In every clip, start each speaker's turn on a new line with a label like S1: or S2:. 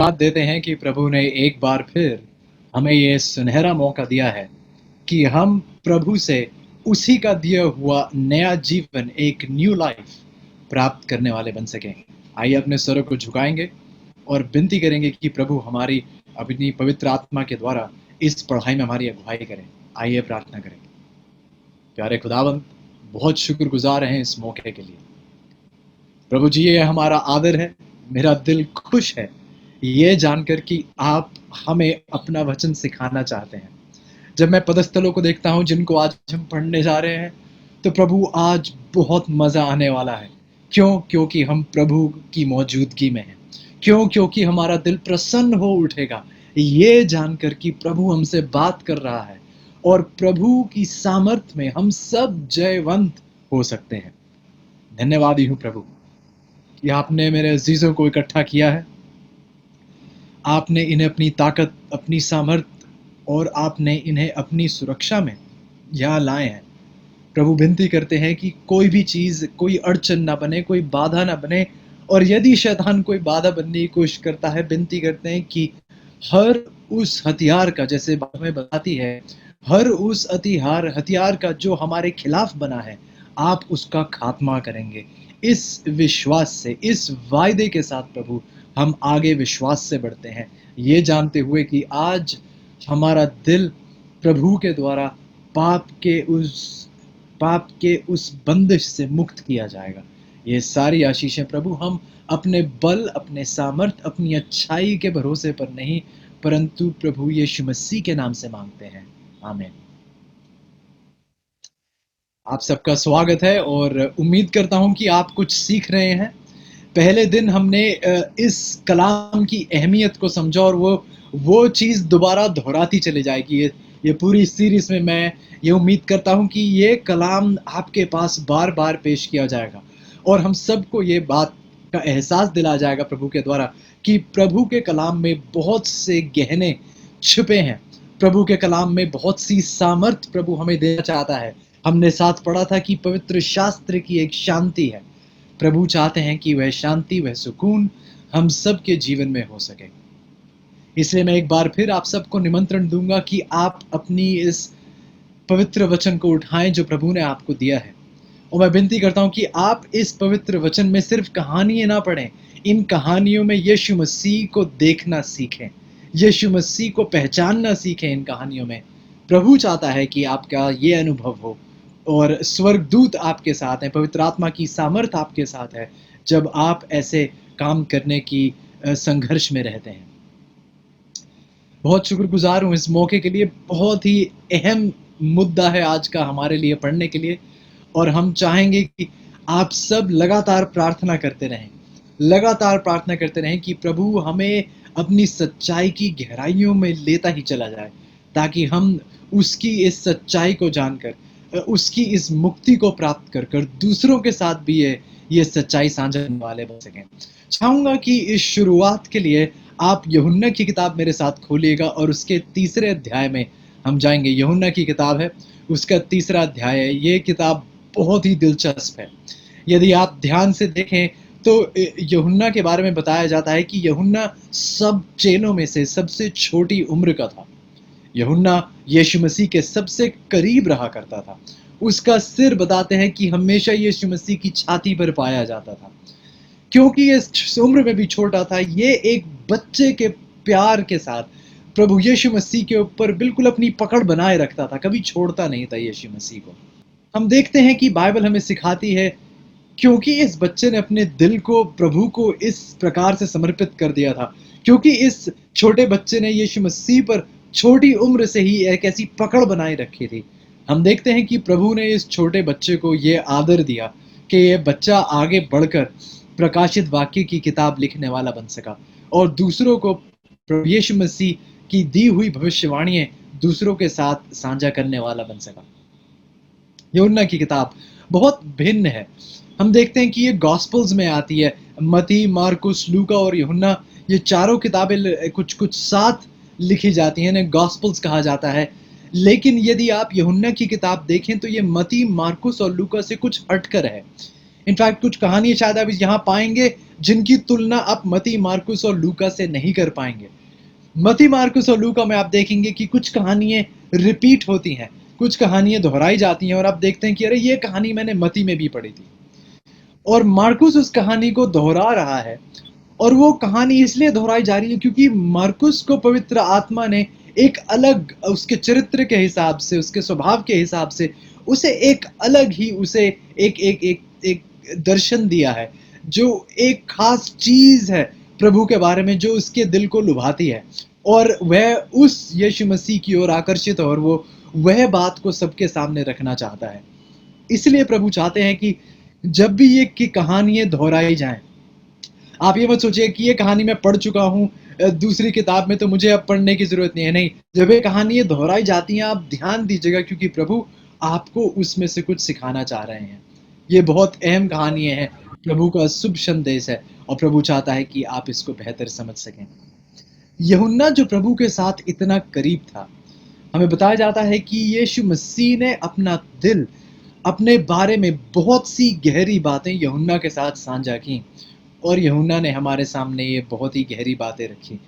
S1: धन्यवाद देते हैं कि प्रभु ने एक बार फिर हमें ये सुनहरा मौका दिया है कि हम प्रभु से उसी का दिया हुआ नया जीवन, एक न्यू लाइफ प्राप्त करने वाले बन सकें। आइए अपने स्वरों को झुकाएंगे और विनती करेंगे कि प्रभु हमारी अपनी पवित्र आत्मा के द्वारा इस पढ़ाई में हमारी अगुवाई करें। आइए प्रार्थना करें। प्यारे खुदावंद, बहुत शुक्रगुजार हैं इस मौके के लिए। प्रभु जी, ये हमारा आदर है। मेरा दिल खुश है ये जानकर कि आप हमें अपना वचन सिखाना चाहते हैं। जब मैं पदस्थलों को देखता हूँ जिनको आज हम पढ़ने जा रहे हैं, तो प्रभु आज बहुत मज़ा आने वाला है। क्यों? क्योंकि हम प्रभु की मौजूदगी में हैं। क्यों? क्योंकि हमारा दिल प्रसन्न हो उठेगा ये जानकर कि प्रभु हमसे बात कर रहा है और प्रभु की सामर्थ्य में हम सब जयवंत हो सकते हैं। धन्यवादी हूँ प्रभु कि आपने मेरे अजीज़ों को इकट्ठा किया है। आपने इन्हें अपनी ताकत, अपनी सामर्थ और आपने इन्हें अपनी सुरक्षा में यहाँ लाए हैं। प्रभु, विनती करते हैं कि कोई भी चीज़, कोई अड़चन ना बने, कोई बाधा ना बने, और यदि शैतान कोई बाधा बनने की कोशिश करता है, विनती करते हैं कि हर उस हथियार का, जैसे बाइबल में बताती है, हर उस हथियार का जो हमारे खिलाफ बना है, आप उसका खात्मा करेंगे। इस विश्वास से, इस वायदे के साथ प्रभु, हम आगे विश्वास से बढ़ते हैं, ये जानते हुए कि आज हमारा दिल प्रभु के द्वारा पाप के उस बंदिश से मुक्त किया जाएगा। ये सारी आशीषें प्रभु हम अपने बल, अपने सामर्थ, अपनी अच्छाई के भरोसे पर नहीं, परंतु प्रभु यीशु मसीह के नाम से मांगते हैं। आमीन। आप सबका स्वागत है और उम्मीद करता हूं कि आप कुछ सीख रहे हैं। पहले दिन हमने इस कलाम की अहमियत को समझा और वो चीज़ दोबारा दोहराती चली जाएगी। ये पूरी सीरीज़ में मैं ये उम्मीद करता हूं कि ये कलाम आपके पास बार-बार पेश किया जाएगा और हम सबको ये बात का एहसास दिलाया जाएगा प्रभु के द्वारा कि प्रभु के कलाम में बहुत से गहने छुपे हैं। प्रभु के कलाम में बहुत सी सामर्थ प्रभु हमें देना चाहता है। हमने साथ पढ़ा था कि पवित्र शास्त्र की एक शांति है। प्रभु चाहते हैं कि वह शांति, वह सुकून हम सबके जीवन में हो सके। इसलिए मैं एक बार फिर आप सबको निमंत्रण दूंगा कि आप अपनी इस पवित्र वचन को उठाएं जो प्रभु ने आपको दिया है, और मैं विनती करता हूं कि आप इस पवित्र वचन में सिर्फ कहानियां ना पढ़ें, इन कहानियों में यीशु मसीह को देखना सीखें, यीशु मसीह को पहचानना सीखें। इन कहानियों में प्रभु चाहता है कि आपका ये अनुभव हो और स्वर्गदूत आपके साथ हैं, पवित्र आत्मा की सामर्थ आपके साथ है जब आप ऐसे काम करने की संघर्ष में रहते हैं। बहुत शुक्रगुजार हूँ इस मौके के लिए। बहुत ही अहम मुद्दा है आज का हमारे लिए पढ़ने के लिए, और हम चाहेंगे कि आप सब लगातार प्रार्थना करते रहें कि प्रभु हमें अपनी सच्चाई की गहराइयों में लेता ही चला जाए, ताकि हम उसकी इस सच्चाई को जानकर, उसकी इस मुक्ति को प्राप्त कर कर दूसरों के साथ भी ये सच्चाई साझा करने वाले बन सकें। चाहूँगा कि इस शुरुआत के लिए आप यूहन्ना की किताब मेरे साथ खोलिएगा और उसके तीसरे अध्याय में हम जाएंगे। यूहन्ना की किताब है, उसका तीसरा अध्याय है। ये किताब बहुत ही दिलचस्प है। यदि आप ध्यान से देखें तो यूहन्ना के बारे में बताया जाता है कि यूहन्ना सब चेलों में से सबसे छोटी उम्र का था। यूहन्ना यीशु मसीह के सबसे करीब रहा करता था। उसका सिर बताते हैं कि हमेशा यीशु मसीह की छाती पर पाया जाता था। क्योंकि ये इस उम्र में भी छोटा था, ये एक बच्चे के प्यार के साथ प्रभु यीशु मसीह के ऊपर बिल्कुल अपनी पकड़ बनाए रखता था, कभी छोड़ता नहीं था यीशु मसीह को। हम देखते हैं कि बाइबल हमें सिखाती है, क्योंकि इस बच्चे ने अपने दिल को प्रभु को इस प्रकार से समर्पित कर दिया था, क्योंकि इस छोटे बच्चे ने यीशु मसीह पर छोटी उम्र से ही एक ऐसी पकड़ बनाए रखी थी। हम देखते हैं कि प्रभु ने इस छोटे बच्चे को ये आदर दिया कि ये बच्चा आगे बढ़कर प्रकाशित वाक्य की किताब लिखने वाला बन सका और दूसरों को प्रभु यीशु मसीह की दी हुई भविष्यवाणियां दूसरों के साथ साझा करने वाला बन सका। यूहन्ना की किताब बहुत भिन्न है। हम देखते हैं कि ये गॉस्पल्स में आती है। मती, मार्कुस, लूका और यूहन्ना, ये चारों किताबें कुछ कुछ साथ लिखी जाती हैं, इन्हें गॉस्पल्स कहा जाता है। लेकिन यदि आप यूहन्ना की किताब देखें तो ये मती, मार्कुस और लूका से कुछ हटकर है। इनफैक्ट कुछ कहानी शायद आप यहाँ पाएंगे जिनकी तुलना आप मती, मार्कुस और लूका से नहीं कर पाएंगे। मती, मार्कुस और लूका में आप देखेंगे कि कुछ कहानियां रिपीट होती हैं, कुछ कहानियां दोहराई जाती हैं और आप देखते हैं कि अरे ये कहानी मैंने मती में भी पढ़ी थी, और मार्कुस उस कहानी को दोहरा रहा है। और वो कहानी इसलिए दोहराई जा रही है क्योंकि मार्कुस को पवित्र आत्मा ने एक अलग, उसके चरित्र के हिसाब से, उसके स्वभाव के हिसाब से उसे एक अलग ही, उसे एक एक एक एक दर्शन दिया है, जो एक खास चीज है प्रभु के बारे में, जो उसके दिल को लुभाती है, और वह उस यीशु मसीह की ओर आकर्षित है, और वो वह बात को सबके सामने रखना चाहता है। इसलिए प्रभु चाहते हैं कि जब भी ये की कहानियां दोहराई जाएं, आप ये मत सोचिए कि ये कहानी मैं पढ़ चुका हूँ दूसरी किताब में, तो मुझे अब पढ़ने की जरूरत नहीं है। नहीं, जब ये कहानियां दोहराई जाती हैं आप ध्यान दीजिएगा, क्योंकि प्रभु आपको उसमें से कुछ सिखाना चाह रहे हैं। ये बहुत अहम कहानियां हैं, प्रभु का शुभ संदेश है, और प्रभु चाहता है कि आप इसको बेहतर समझ सकें। यूहन्ना जो प्रभु के साथ इतना करीब था, हमें बताया जाता है कि यीशु मसीह ने अपना दिल, अपने बारे में बहुत सी गहरी बातें यूहन्ना के साथ साझा की, और यूहन्ना ने हमारे सामने ये बहुत ही गहरी बातें रखी।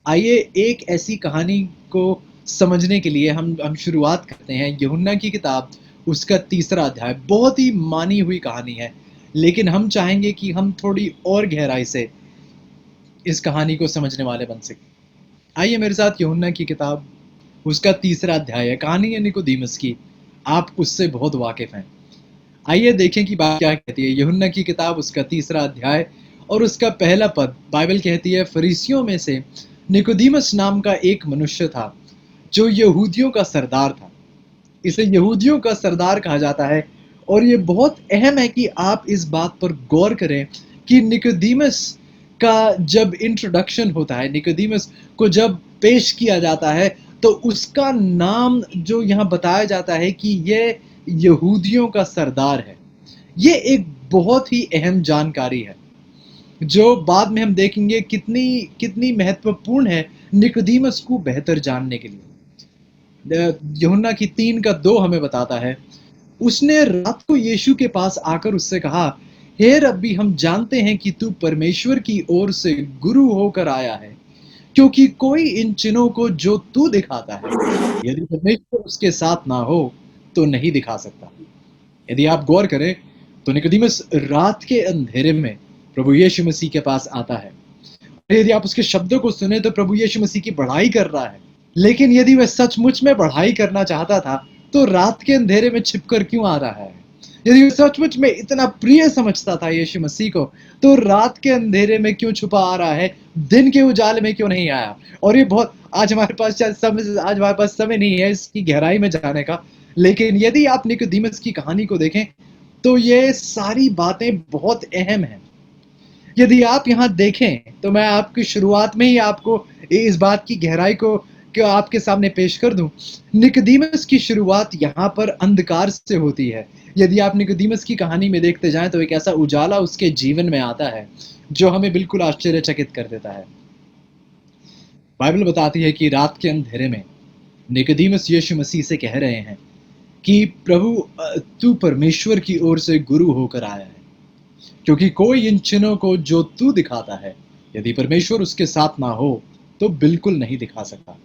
S1: आइए एक ऐसी कहानी को समझने के लिए हम शुरुआत करते हैं। यूहन्ना की किताब, उसका 3रा अध्याय, बहुत ही मानी हुई कहानी है, लेकिन हम चाहेंगे कि हम थोड़ी और गहराई से इस कहानी को समझने वाले बन सकें। आइए मेरे साथ यूहन्ना की किताब, उसका 3रा अध्याय है, कहानी है निकोदेमुस की। आप उससे बहुत वाकिफ हैं। आइए देखें कि बात क्या कहती है। यूहन्ना की किताब, उसका 3रा अध्याय और उसका पहला पद, बाइबल कहती है, फरीसियों में से निकोदेमुस नाम का एक मनुष्य था, जो यहूदियों का सरदार था। इसे यहूदियों का सरदार कहा जाता है, और ये बहुत अहम है कि आप इस बात पर गौर करें कि निकोदेमुस का जब इंट्रोडक्शन होता है, निकोदेमुस को जब पेश किया जाता है, तो उसका नाम जो यहाँ बताया जाता है कि ये यहूदियों का सरदार है। ये एक बहुत ही अहम जानकारी है, जो बाद में हम देखेंगे कितनी कितनी महत्वपूर्ण है निकोदेमुस को बेहतर जानने के लिए। यूहन्ना की 3:2 हमें बताता है, उसने रात को यीशु के पास आकर उससे कहा, हे रब्बी, हम जानते हैं कि तू परमेश्वर की ओर से गुरु होकर आया है, क्योंकि कोई इन चिन्हों को जो तू दिखाता है, यदि परमेश्वर उसके साथ ना हो तो नहीं दिखा सकता। यदि आप गौर करें तो निकोदेमुस रात के अंधेरे में प्रभु यीशु मसीह के पास आता है। यदि आप उसके शब्दों को सुने तो प्रभु यीशु मसीह की बढ़ाई कर रहा है। लेकिन यदि वह सचमुच में बढ़ाई करना चाहता था तो रात के अंधेरे में छिपकर क्यों आ रहा है? यदि वह सचमुच में इतना प्रिय समझता था यीशु मसीह को, तो रात के अंधेरे में क्यों छुपा आ रहा है? दिन के उजाले में क्यों नहीं आया? और ये बहुत, आज हमारे पास समय नहीं है इसकी गहराई में जाने का। लेकिन यदि आप निकोदेमुस की कहानी को देखें तो ये सारी बातें बहुत अहम हैं। यदि आप यहाँ देखें तो मैं आपकी शुरुआत में ही आपको इस बात की गहराई को आपके सामने पेश कर दूं। निकोदेमुस की शुरुआत यहाँ पर अंधकार से होती है। यदि आप निकोदेमुस की कहानी में देखते जाएं तो एक ऐसा उजाला उसके जीवन में आता है जो हमें बिल्कुल आश्चर्यचकित कर देता है। बाइबल बताती है कि रात के अंधेरे में निकोदेमुस यीशु मसीह से कह रहे हैं कि प्रभु, तू परमेश्वर की ओर से गुरु होकर आया है, क्योंकि कोई इन चिन्हों को जो तू दिखाता है, यदि परमेश्वर उसके साथ ना हो तो बिल्कुल नहीं दिखा सकता।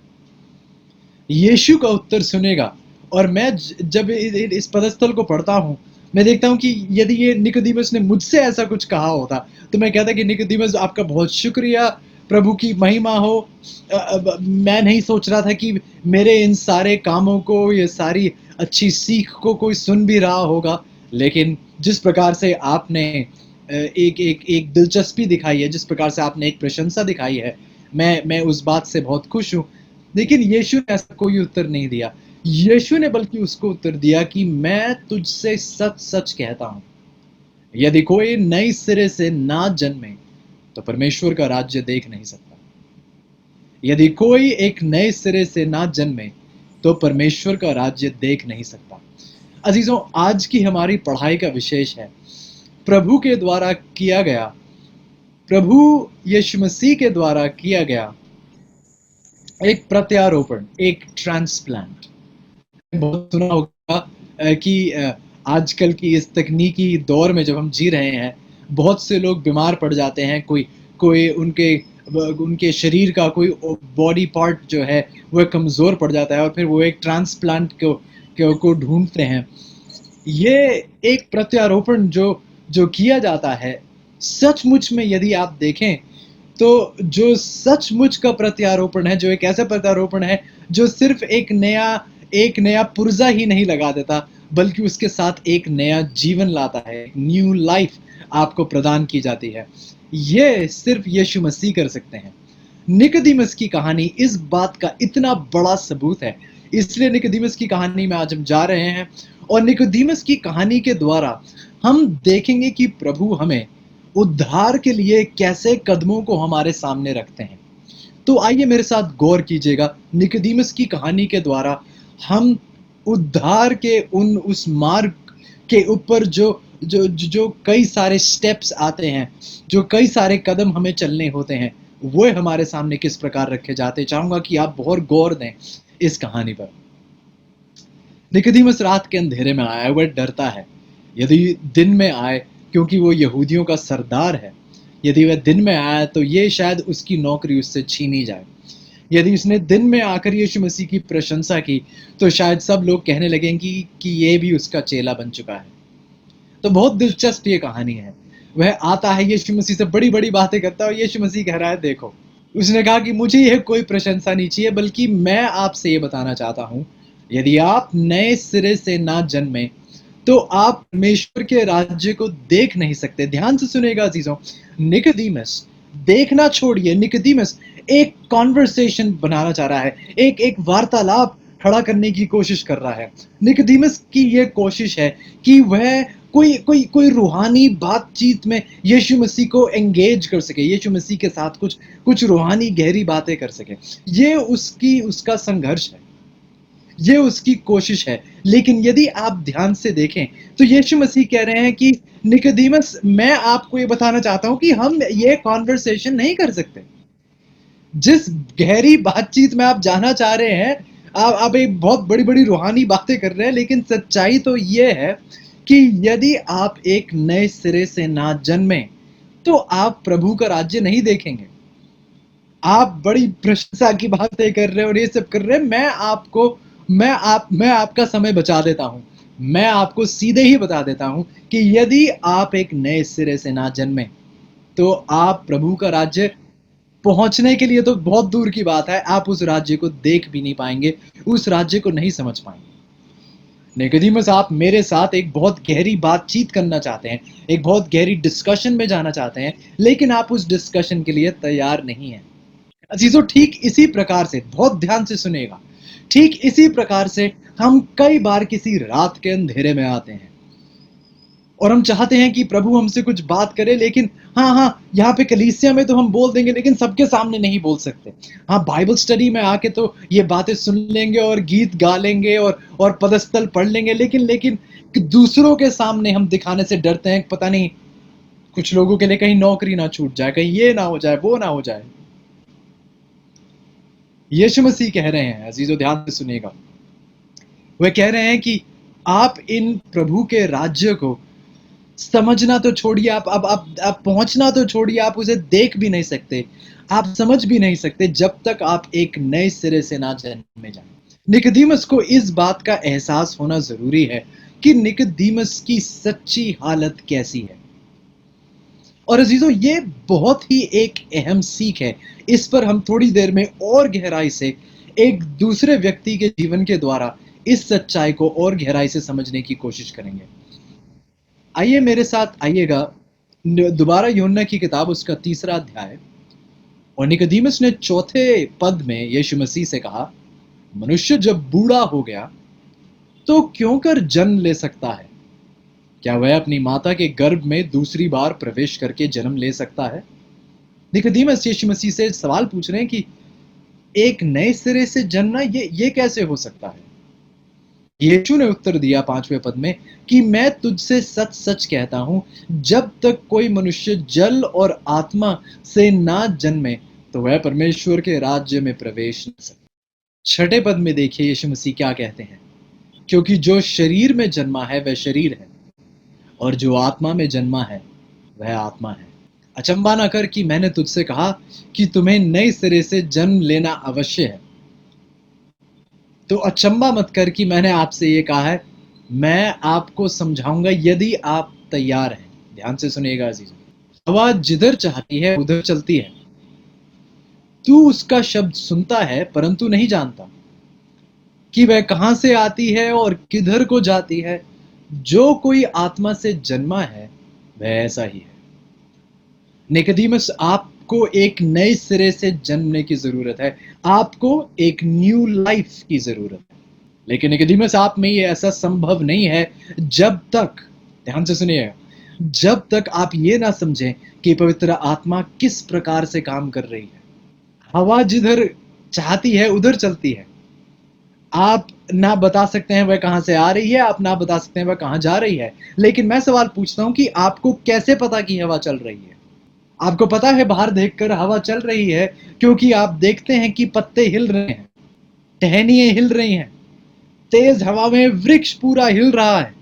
S1: यीशु का उत्तर सुनेगा। और मैं जब इस पदस्थल को पढ़ता हूं, मैं देखता हूं कि यदि ये निकोदेमुस ने मुझसे ऐसा कुछ कहा होता तो मैं कहता कि निकोदेमुस, आपका बहुत शुक्रिया, प्रभु की महिमा हो। मैं नहीं सोच रहा था कि मेरे इन सारे कामों को, ये सारी अच्छी सीख को कोई सुन भी रहा होगा। लेकिन जिस प्रकार से आपने एक एक एक दिलचस्पी दिखाई है, जिस प्रकार से आपने एक प्रशंसा दिखाई है, मैं उस बात से बहुत खुश हूं। लेकिन यीशु ने ऐसा कोई उत्तर नहीं दिया। यीशु ने बल्कि उसको उत्तर दिया कि मैं तुझसे सच सच कहता हूं, यदि कोई नए सिरे से ना जन्मे तो परमेश्वर का राज्य देख नहीं सकता। यदि कोई एक नए सिरे से ना जन्मे तो परमेश्वर का राज्य देख नहीं सकता। अजीजों, आज की हमारी पढ़ाई का विशेष है प्रभु के द्वारा किया गया, प्रभु यीशु मसीह के द्वारा किया गया एक प्रत्यारोपण, एक ट्रांसप्लांट। बहुत सुना होगा कि आजकल की इस तकनीकी दौर में जब हम जी रहे हैं, बहुत से लोग बीमार पड़ जाते हैं, कोई कोई उनके शरीर का कोई बॉडी पार्ट जो है वह कमज़ोर पड़ जाता है और फिर वो एक ट्रांसप्लांट को ढूँढते हैं। ये एक प्रत्यारोपण जो जो किया जाता है, सचमुच में यदि आप देखें, तो जो सचमुच का प्रत्यारोपण है, जो एक ऐसा प्रत्यारोपण है, जो सिर्फ़ एक नया पुर्ज़ा ही नहीं लगा देता, बल्कि उसके साथ एक नया जीवन लाता है, न्यू लाइफ़ आपको प्रदान की जाती है। ये सिर्फ़ यीशु मसीह कर सकते हैं। निकोदेमुस की कहानी इस बात का इतना बड़ा सबूत है। इसलिए निकोदेमुस की कहानी में आज हम जा रहे हैं और निकोदेमुस की कहानी के द्वारा हम देखेंगे कि प्रभु हमें उद्धार के लिए कैसे कदमों को हमारे सामने रखते हैं। तो आइए मेरे साथ गौर कीजिएगा, निकोदेमुस की कहानी के द्वारा हम उद्धार के उस मार्ग के ऊपर जो कई सारे स्टेप्स आते हैं, जो कई सारे कदम हमें चलने होते हैं, वो हमारे सामने किस प्रकार रखे जाते हैं। चाहूंगा कि आप बहुत गौर दें इस कहानी पर। निकोदेमुस रात के अंधेरे में आया, वह डरता है। यदि दिन में आए, क्योंकि वो यहूदियों का सरदार है, यदि वह दिन में आया तो ये शायद उसकी नौकरी उससे छीनी जाए। यदि उसने दिन में आकर यीशु मसीह की प्रशंसा की, तो शायद सब लोग कहने लगेंगे कि ये भी उसका चेला बन चुका है। तो बहुत दिलचस्प ये कहानी है। वह आता है, यीशु मसीह से बड़ी-बड़ी बातें करता है और यीशु मसीह कह रहा है, देखो, उसने कहा कि मुझे यह कोई प्रशंसा नहीं चाहिए, बल्कि मैं आपसे ये बताना चाहता हूँ, यदि आप नए सिरे से ना जन्मे, तो आप परमेश्वर के राज्य को देख नहीं सकते। ध्यान से सुनिएगा अजीजों, निकोदेमुस, देखना छोड़िए, निकोदेमुस एक कॉन्वर्सेशन बनाना चाह रहा है, एक एक वार्तालाप खड़ा करने की कोशिश कर रहा है। निकोदेमुस की ये कोशिश है कि वह कोई रूहानी बातचीत में यीशु मसीह को एंगेज कर सके, यीशु मसीह के साथ कुछ कुछ रूहानी गहरी बातें कर सके। ये उसका संघर्ष है, ये उसकी कोशिश है। लेकिन यदि आप ध्यान से देखें, तो यीशु मसीह कह रहे हैं कि निकोदेमुस, मैं आपको ये बताना चाहता हूं कि हम ये कॉन्वर्सेशन नहीं कर सकते। जिस गहरी बातचीत में आप जाना चाह रहे हैं, आप एक बहुत बड़ी-बड़ी रूहानी बातें कर रहे हैं, लेकिन सच्चाई तो ये है कि यदि आप एक नए सिरे से ना जन्मे, तो आप प्रभु का राज्य नहीं देखेंगे। आप बड़ी प्रशंसा की बातें कर रहे हो और ये सब कर रहे हैं, मैं आपका समय बचा देता हूँ। मैं आपको सीधे ही बता देता हूँ कि यदि आप एक नए सिरे से ना जन्मे, तो आप प्रभु का राज्य पहुँचने के लिए तो बहुत दूर की बात है, आप उस राज्य को देख भी नहीं पाएँगे, उस राज्य को नहीं समझ पाएँगे। निकोदेमुस, आप मेरे साथ एक बहुत गहरी बातचीत करना चाहते हैं, एक बहुत गहरी डिस्कशन में जाना चाहते हैं, लेकिन आप उस डिस्कशन के लिए तैयार नहीं हैं। अजीजों, ठीक इसी प्रकार से, बहुत ध्यान से सुनिएगा, ठीक इसी प्रकार से हम कई बार किसी रात के अंधेरे में आते हैं और हम चाहते हैं कि प्रभु हमसे कुछ बात करे, लेकिन यहाँ पे कलीसिया में तो हम बोल देंगे, लेकिन सबके सामने नहीं बोल सकते। हाँ, बाइबल स्टडी में आके तो ये बातें सुन लेंगे और गीत गा लेंगे और पदस्थल पढ़ लेंगे, लेकिन दूसरों के सामने हम दिखाने से डरते हैं। पता नहीं, कुछ लोगों के लिए कहीं नौकरी ना छूट जाए, कहीं ये ना हो जाए, वो ना हो जाए। यीशु मसीह कह रहे हैं, अजीजों ध्यान से सुनिएगा, वह कह रहे हैं कि आप इन प्रभु के राज्य को समझना तो छोड़िए, आप पहुंचना तो छोड़िए, आप उसे देख भी नहीं सकते, आप समझ भी नहीं सकते जब तक आप एक नए सिरे से ना जन्मे जाएं। निकोदेमुस को इस बात का एहसास होना जरूरी है कि निकोदेमुस की सच्ची हालत कैसी है। और अजीजों, ये बहुत ही एक अहम सीख है। इस पर हम थोड़ी देर में और गहराई से एक दूसरे व्यक्ति के जीवन के द्वारा इस सच्चाई को और गहराई से समझने की कोशिश करेंगे। आइए मेरे साथ आइएगा दोबारा यूहन्ना की किताब, उसका 3रा अध्याय। और निकोदेमुस ने 4थे पद में यीशु मसीह से कहा, मनुष्य जब बूढ़ा हो गया तो क्यों कर जन्म ले सकता है? क्या वह अपनी माता के गर्भ में दूसरी बार प्रवेश करके जन्म ले सकता है? निकोदेमुस यीशु मसीह से सवाल पूछ रहे हैं कि एक नए सिरे से जन्मना ये कैसे हो सकता है? यीशु ने उत्तर दिया 5वें पद में कि मैं तुझसे सच सच कहता हूं, जब तक कोई मनुष्य जल और आत्मा से ना जन्मे, तो वह परमेश्वर के राज्य में प्रवेश नहीं कर सकता। 6ठे पद में देखिए यीशु मसीह क्या कहते हैं, क्योंकि जो शरीर में जन्मा है वह शरीर है, और जो आत्मा में जन्मा है वह आत्मा है। अचंबा न कर कि मैंने तुझसे कहा कि तुम्हें नए सिरे से जन्म लेना अवश्य है। तो अचंबा मत कर कि मैंने आपसे ये कहा है। मैं आपको समझाऊंगा यदि आप तैयार हैं। ध्यान से सुनिएगा अजीजों। हवा जिधर चाहती है उधर चलती है। तू उसका शब्द सुनता है परंतु नहीं जानता कि वह कहां से आती है और किधर को जाती है। जो कोई आत्मा से जन्मा है वह ऐसा ही है। निकोदेमुस, आपको एक नए सिरे से जन्मने की जरूरत है। आपको एक न्यू लाइफ की जरूरत है। लेकिन निकोदेमुस, आप में ये ऐसा संभव नहीं है जब तक, ध्यान से सुनिए, जब तक आप ये ना समझें कि पवित्र आत्मा किस प्रकार से काम कर रही है। हवा जिधर चाहती है उधर चलती है। आप ना बता सकते हैं वह कहां से आ रही है, आप ना बता सकते हैं वह कहां जा रही है। लेकिन मैं सवाल पूछता हूं कि आपको कैसे पता कि हवा चल रही है? आपको पता है बाहर देखकर हवा चल रही है क्योंकि आप देखते हैं कि पत्ते हिल रहे हैं, टहनियां हिल रही हैं, तेज हवा में वृक्ष पूरा हिल रहा है।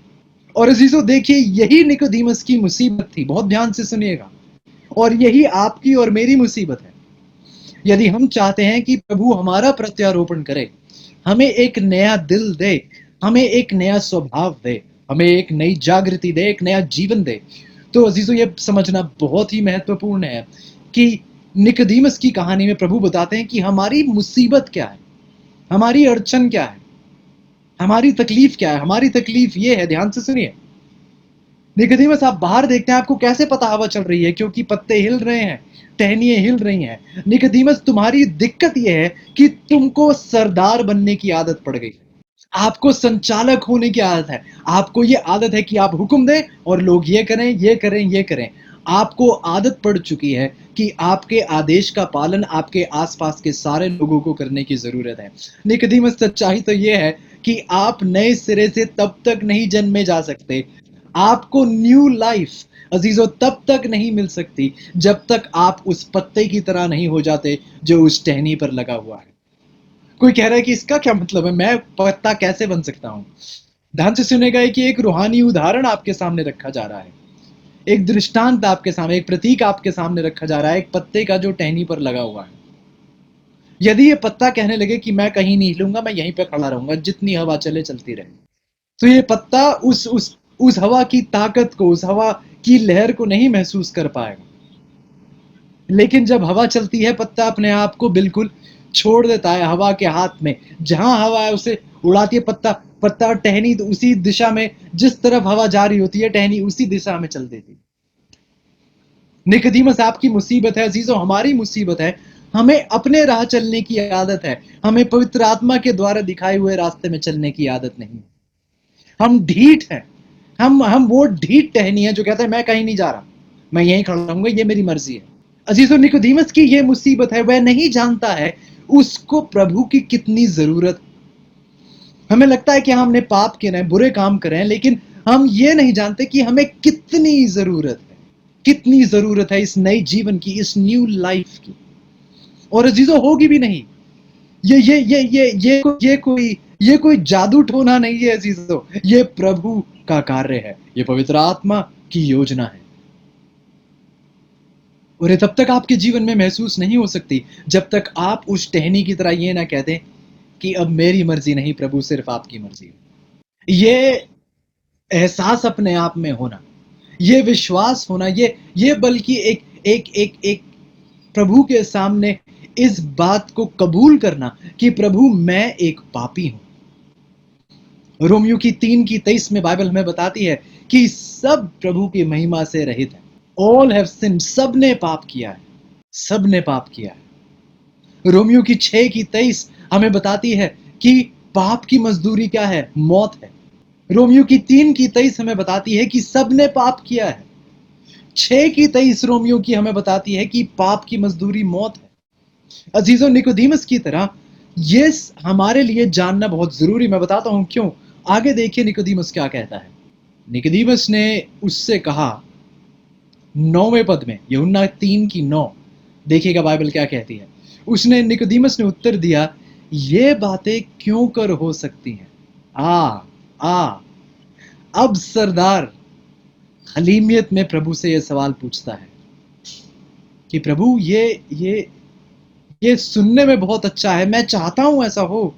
S1: और अजीजों देखिए, यही निकोदेमुस की मुसीबत थी। बहुत ध्यान से सुनिएगा। और यही आपकी और मेरी मुसीबत है। यदि हम चाहते हैं कि प्रभु हमारा प्रत्यारोपण करे, हमें एक नया दिल दे, हमें एक नया स्वभाव दे, हमें एक नई जागृति दे, एक नया जीवन दे, तो अजीजों ये समझना बहुत ही महत्वपूर्ण है कि निकोदेमुस की कहानी में प्रभु बताते हैं कि हमारी मुसीबत क्या है, हमारी अड़चन क्या है, हमारी तकलीफ क्या है। हमारी तकलीफ ये है, ध्यान से सुनिए। निकोदेमुस, आप बाहर देखते हैं, आपको कैसे पता हवा चल रही है? क्योंकि पत्ते हिल रहे हैं, टहनियां हिल रही हैं। निकोदेमुस, तुम्हारी दिक्कत यह है कि तुमको सरदार बनने की आदत पड़ गई। आपको संचालक होने की आदत है। आपको ये आदत है कि आप हुक्म दें और लोग ये करें, ये करें, ये करें। आपको आदत पड़ चुकी है कि आपके आदेश का पालन आपके आसपास के सारे लोगों को करने की जरूरत है। निकोदेमुस, सच्चाई तो यह है कि आप नए सिरे से तब तक नहीं जन्मे जा सकते। आपको न्यू लाइफ अजीजों तब तक नहीं मिल सकती जब तक आप उस पत्ते की तरह नहीं हो जाते जो उस टहनी पर लगा हुआ है। कोई कह रहा है कि इसका क्या मतलब है, मैं पत्ता कैसे बन सकता हूं? ध्यान से सुनेगा कि एक रूहानी उदाहरण आपके सामने रखा जा रहा है। एक दृष्टांत आपके सामने, एक प्रतीक आपके सामने रखा जा रहा है, एक पत्ते का जो टहनी पर लगा हुआ है। यदि ये पत्ता कहने लगे कि मैं कहीं नहीं हिलूंगा, मैं यहीं पे खड़ा रहूंगा, जितनी हवा चले चलती रहे, तो ये पत्ता उस हवा की ताकत को, उस हवा की लहर को नहीं महसूस कर पाएगा। लेकिन जब हवा चलती है, पत्ता अपने आप को बिल्कुल छोड़ देता है हवा के हाथ में। जहां हवा है उसे उड़ाती है। पत्ता पत्ता टहनी तो उसी दिशा में, जिस तरफ हवा जा रही होती है, टहनी उसी दिशा में चल देती है। निकोदेमुस, आपकी मुसीबत है अजीजों, हमारी मुसीबत है। हमें अपने राह चलने की आदत है। हमें पवित्र आत्मा के द्वारा दिखाए हुए रास्ते में चलने की आदत नहीं। हम ढीठ हैं। हम वो ढीठ टहनी है जो कहता है मैं कहीं नहीं जा रहा, मैं यहीं खड़ा रहूंगा, ये मेरी मर्जी है। अजीजों, निकोदेमुस की ये मुसीबत है, वह नहीं जानता है उसको प्रभु की कितनी जरूरत। हमें लगता है कि हमने पाप किए हैं, बुरे काम करे हैं, लेकिन हम ये नहीं जानते कि हमें कितनी जरूरत है, कितनी जरूरत है इस नई जीवन की, इस न्यू लाइफ की। और अजीजों, होगी भी नहीं। ये कोई जादू टोना नहीं है अजीजों, ये प्रभु का कार्य है, ये पवित्र आत्मा की योजना है। और ये तब तक आपके जीवन में महसूस नहीं हो सकती जब तक आप उस टहनी की तरह ये ना कह दें कि अब मेरी मर्जी नहीं प्रभु, सिर्फ आपकी मर्जी है। ये एहसास अपने आप में होना, ये विश्वास होना, ये बल्कि एक एक एक एक प्रभु के सामने इस बात को कबूल करना कि प्रभु मैं एक पापी हूं। रोमियो की 3:23 में बाइबल हमें बताती है कि सब प्रभु की महिमा से रहित है। ऑल हैव सिन्ड, सब ने पाप किया है, सब ने पाप किया है। रोमियो की 6:23 हमें बताती है कि पाप की मजदूरी क्या है? मौत है। रोमियो की 3:23 हमें बताती है कि सब ने पाप किया है। 6:23 रोमियो की हमें बताती है कि पाप की मजदूरी मौत है। अजीजों, निकोदेमुस की तरह ये हमारे लिए जानना बहुत जरूरी। मैं बताता हूं क्यों। आगे देखिए निकोदेमुस क्या कहता है। निकोदेमुस ने उससे कहा, 9वें पद में, यूहन्ना 3:9, देखिएगा बाइबल क्या कहती है। उसने, निकोदेमुस ने उत्तर दिया, ये बातें क्यों कर हो सकती हैं? आ आ अब सरदार, हलीमियत में प्रभु से यह सवाल पूछता है कि प्रभु ये सुनने में बहुत अच्छा है, मैं चाहता हूं ऐसा हो,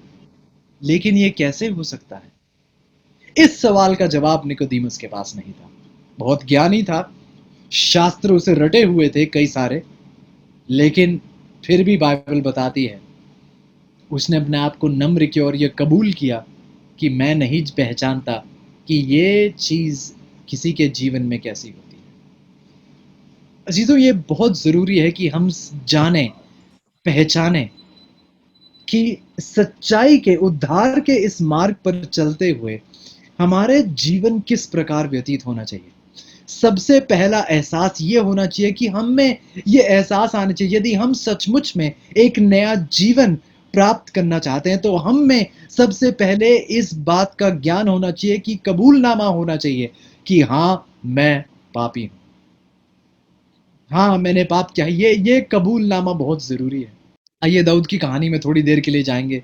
S1: लेकिन ये कैसे हो सकता है? इस सवाल का जवाब निकोदेमुस के पास नहीं था। बहुत ज्ञानी था, शास्त्र उसे रटे हुए थे कई सारे, लेकिन फिर भी बाइबल बताती है उसने अपने आप को नम्र किया और यह कबूल किया कि मैं नहीं पहचानता कि ये चीज किसी के जीवन में कैसी होती है। अजीजों, ये बहुत जरूरी है कि हम जाने, पहचाने कि सच्चाई के, उद्धार के इस मार्ग पर चलते हुए हमारे जीवन किस प्रकार व्यतीत होना चाहिए। सबसे पहला एहसास ये होना चाहिए कि हम में ये एहसास आना चाहिए, यदि हम सचमुच में एक नया जीवन प्राप्त करना चाहते हैं तो हम में सबसे पहले इस बात का ज्ञान होना चाहिए कि कबूलनामा होना चाहिए कि हाँ, मैं पापी हूं, हाँ मैंने पाप किया। ये कबूलनामा बहुत जरूरी है। आइए दाऊद की कहानी में थोड़ी देर के लिए जाएंगे।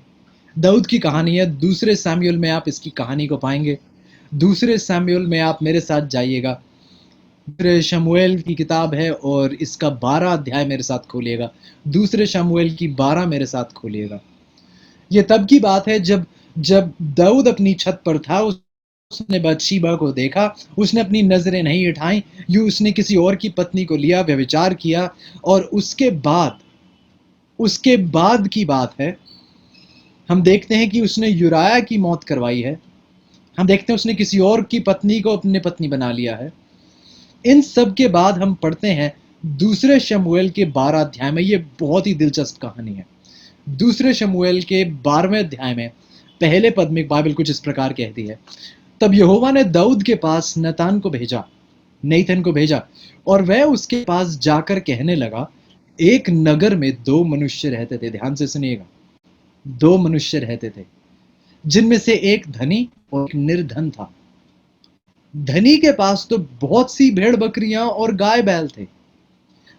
S1: दाऊद की कहानी है, दूसरे सैमुएल में आप इसकी कहानी को पाएंगे। दूसरे सैमुएल में आप मेरे साथ जाइएगा। दूसरे शमूएल की किताब है और इसका 12 अध्याय मेरे साथ खोलिएगा। दूसरे शमूएल की 12 मेरे साथ खोलिएगा। ये तब की बात है जब जब दाऊद अपनी छत पर था। उसने बतशीबा को देखा, उसने अपनी नजरें नहीं उठाई, यूं उसने किसी और की पत्नी को लिया, व्यभिचार किया। और उसके बाद की बात है, हम देखते हैं कि उसने यूराया की मौत करवाई है। हम देखते हैं उसने किसी और की पत्नी को अपनी पत्नी बना लिया है। इन सब के बाद हम पढ़ते हैं दूसरे शमूएल के 12 अध्याय में। ये बहुत ही दिलचस्प कहानी है। दूसरे शमूएल के 12वें अध्याय में पहले पद में बाइबल कुछ इस प्रकार कहती है, तब यहोवा ने दाऊद के पास नतान को भेजा, नेथन को भेजा, और वह उसके पास जाकर कहने लगा, एक नगर में दो मनुष्य रहते थे। ध्यान से सुनिएगा, दो मनुष्य रहते थे, जिनमें से एक धनी और एक निर्धन था। धनी के पास तो बहुत सी भेड़ बकरियां और गाय बैल थे,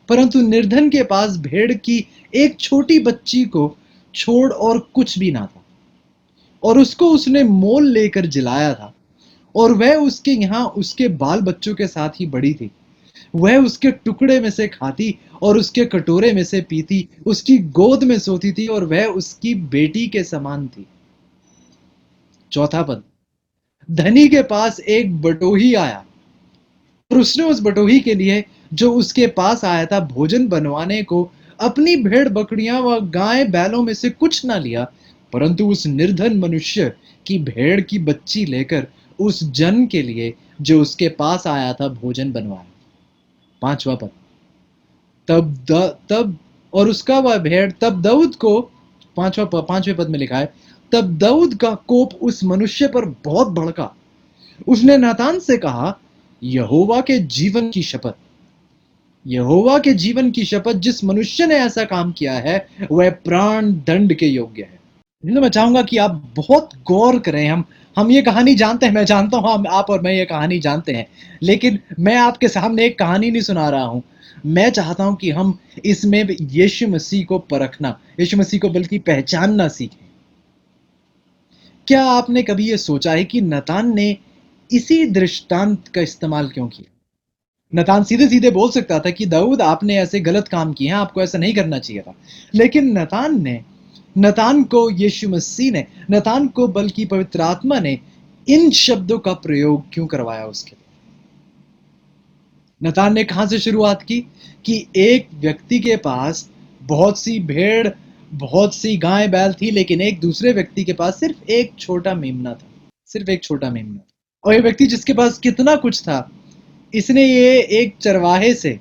S1: परंतु निर्धन के पास भेड़ की एक छोटी बच्ची को छोड़ और कुछ भी ना था, और उसको उसने मोल लेकर जिलाया था, और वह उसके यहाँ उसके बाल बच्चों के साथ ही बड़ी थी। वह उसके टुकड़े में से खाती और उसके कटोरे में से पीती, उसकी गोद में सोती थी और वह उसकी बेटी के समान थी। चौथा पद, धनी के पास एक बटोही आया और उसने उस बटोही के लिए, जो उसके पास आया था, भोजन बनवाने को अपनी भेड़ बकरियां व गाय बैलों में से कुछ ना लिया, परंतु उस निर्धन मनुष्य की भेड़ की बच्ची लेकर उस जन के लिए जो उसके पास आया था भोजन बनवाया। पांचवा पद, तब और उसका वह भेड़, तब दाऊद को, पांचवें पद में लिखा है, तब दाऊद का कोप उस मनुष्य पर बहुत भड़का। उसने नातान से कहा, यहोवा के जीवन की शपथ, यहोवा के जीवन की शपथ, जिस मनुष्य ने ऐसा काम किया है वह प्राण दंड के योग्य है। तो मैं चाहूंगा कि आप बहुत गौर करें। हम ये कहानी जानते हैं, मैं जानता हूं आप और मैं ये कहानी जानते हैं, लेकिन मैं आपके सामने एक कहानी नहीं सुना रहा हूं। मैं चाहता हूं कि हम इसमें यीशु मसीह को परखना, यीशु मसीह को बल्कि पहचानना सीखें। क्या आपने कभी ये सोचा है कि नतान ने इसी दृष्टांत का इस्तेमाल क्यों किया? नतान सीधे सीधे बोल सकता था कि दाऊद, आपने ऐसे गलत काम किए हैं, आपको ऐसा नहीं करना चाहिए था। लेकिन नतान को यीशु मसीह ने, नतान को बल्कि पवित्र आत्मा ने इन शब्दों का प्रयोग क्यों करवाया उसके लिए? नतान ने कहां से शुरुआत की कि एक व्यक्ति के पास बहुत सी भेड़, बहुत सी गाय बैल थी, लेकिन एक दूसरे व्यक्ति के पास सिर्फ एक छोटा मेमना था, सिर्फ एक छोटा मेमना। और ये व्यक्ति जिसके पास कितना कुछ था, इसने ये एक चरवाहे से,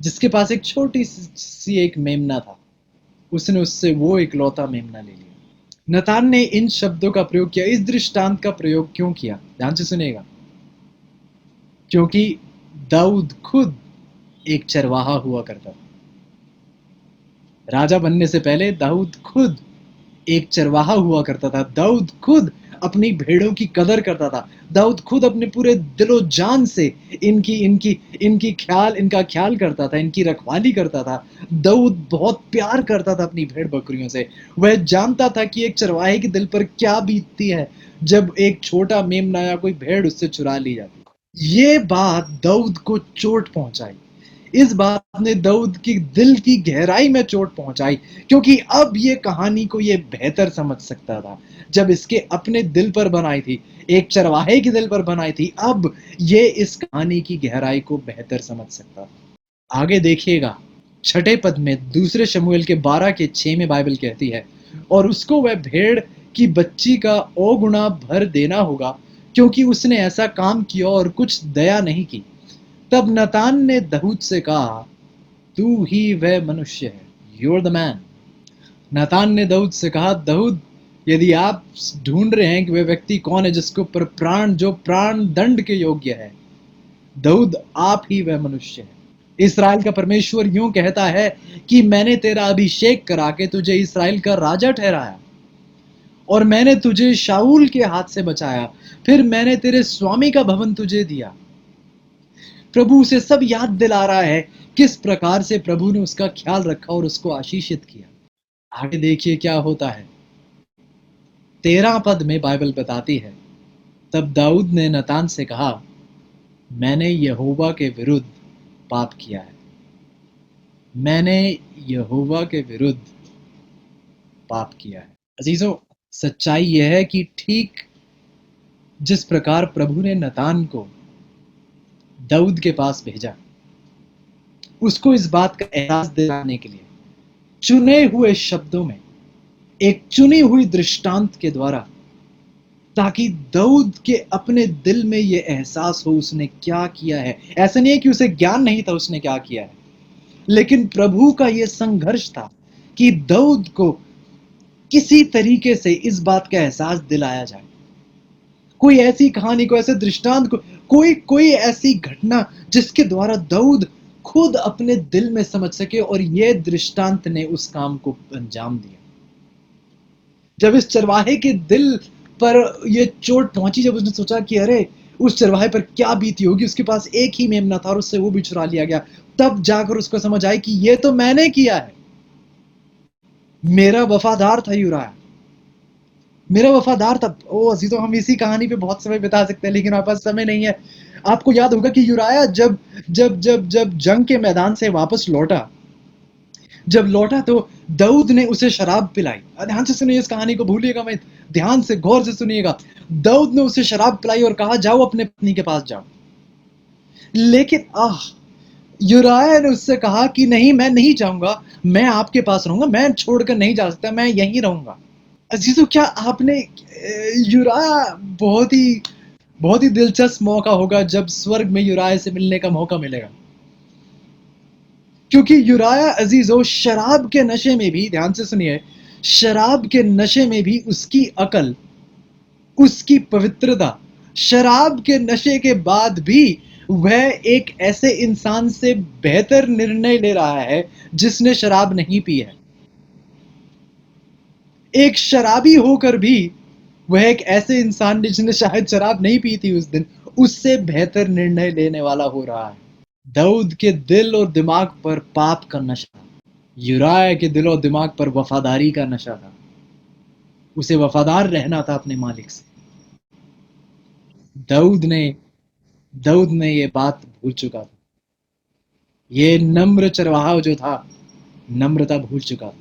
S1: जिसके पास एक छोटी सी एक मेमना था, उसने उससे वो इकलौता मेमना ले लिया। नतान ने इन शब्दों का प्रयोग किया, इस दृष्टांत का प्रयोग क्यों किया? ध्यान से सुनेगा। क्योंकि दाऊद खुद एक चरवाहा हुआ करता था। राजा बनने से पहले दाऊद खुद एक चरवाहा हुआ करता था। दाऊद खुद अपनी भेड़ों की कदर करता था। दाऊद खुद अपने पूरे दिलो जान से इनकी इनकी इनका ख्याल करता था, इनकी रखवाली करता था। दाऊद बहुत प्यार करता था अपनी भेड़ बकरियों से। वह जानता था कि एक चरवाहे के दिल पर क्या बीतती है जब एक छोटा मेमना या कोई भेड़ उससे चुरा ली जाती। ये बात दाऊद को चोट पहुंचाई। इस बात ने दाऊद की दिल की गहराई में चोट पहुंचाई, क्योंकि अब ये कहानी को ये बेहतर समझ सकता था। जब इसके अपने दिल पर बनाई थी, एक चरवाहे के दिल पर बनाई थी, अब ये इस कहानी की गहराई को बेहतर समझ सकता था। आगे देखिएगा, छठे पद में दूसरे शमूएल के 12 के 6 में बाइबल कहती है, और उसको वह भेड़ की बच्ची का औगुना भर देना होगा, क्योंकि उसने ऐसा काम किया और कुछ दया नहीं की। तब नतान ने दाऊद से कहा, तू ही वह मनुष्य है, यूर द मैन। नतान ने दाऊद से कहा, दाऊद, यदि आप ढूंढ रहे हैं कि वह व्यक्ति कौन है जिसके ऊपर जो प्राण दंड के योग्य है, दाऊद आप ही वह मनुष्य है। इसराइल का परमेश्वर यूं कहता है कि मैंने तेरा अभिषेक करा के तुझे इसराइल का राजा ठहराया, और मैंने तुझे शाऊल के हाथ से बचाया, फिर मैंने तेरे स्वामी का भवन तुझे दिया। प्रभु उसे सब याद दिला रहा है किस प्रकार से प्रभु ने उसका ख्याल रखा और उसको आशीषित किया। आगे देखिए क्या होता है। 13 पद में बाइबल बताती है, तब दाऊद ने नतान से कहा, मैंने यहोवा के विरुद्ध पाप किया है। मैंने यहोवा के विरुद्ध पाप किया है। अजीजों, सच्चाई यह है कि ठीक जिस प्रकार प्रभु ने नतान को दाऊद के पास भेजा, उसको इस बात का एहसास दिलाने के लिए चुने हुए शब्दों में, एक चुनी हुई दृष्टांत के द्वारा, ताकि दाऊद के अपने दिल में यह एहसास हो उसने क्या किया है। ऐसा नहीं है कि उसे ज्ञान नहीं था उसने क्या किया है, लेकिन प्रभु का यह संघर्ष था कि दाऊद को किसी तरीके से इस बात का एहसास दिलाया जाए। कोई ऐसी कहानी को, ऐसे दृष्टांत को, कोई ऐसी घटना जिसके द्वारा दाऊद खुद अपने दिल में समझ सके, और यह दृष्टांत ने उस काम को अंजाम दिया। जब इस चरवाहे के दिल पर यह चोट पहुंची, जब उसने सोचा कि अरे उस चरवाहे पर क्या बीती होगी, उसके पास एक ही मेमना था और उससे वो भी चुरा लिया गया, तब जाकर उसको समझ आई कि यह तो मैंने किया है। मेरा वफादार था यूराया, मेरा वफादार था। ओ अजीजों, हम इसी कहानी पे बहुत समय बिता सकते हैं, लेकिन हमारे पास समय नहीं है। आपको याद होगा कि यूराया जब जब जब जब जंग के मैदान से वापस लौटा, जब लौटा तो दाऊद ने उसे शराब पिलाई। ध्यान से सुनिए, इस कहानी को भूलिएगा मत, ध्यान से गौर से सुनिएगा। दाऊद ने उसे शराब पिलाई और कहा, जाओ अपने पत्नी के पास जाओ। लेकिन यूराया ने उससे कहा कि नहीं, मैं नहीं जाऊंगा, मैं आपके पास रहूंगा, मैं छोड़कर नहीं जा सकता, मैं यहीं रहूंगा। अजीजों, क्या आपने यूराया, बहुत ही दिलचस्प मौका होगा जब स्वर्ग में यूराया से मिलने का मौका मिलेगा, क्योंकि यूराया अजीजों शराब के नशे में भी, ध्यान से सुनिए, शराब के नशे में भी उसकी अकल, उसकी पवित्रता, शराब के नशे के बाद भी वह एक ऐसे इंसान से बेहतर निर्णय ले रहा है जिसने शराब नहीं पी है। एक शराबी होकर भी वह एक ऐसे इंसान जिसने शायद शराब नहीं पी थी उस दिन, उससे बेहतर निर्णय लेने वाला हो रहा है। दाऊद के दिल और दिमाग पर पाप का नशा, यूराया के दिल और दिमाग पर वफादारी का नशा था। उसे वफादार रहना था अपने मालिक से। दाऊद ने दाऊद ने ये बात भूल चुका था। ये नम्र चरवाहा जो था, नम्रता भूल चुका था।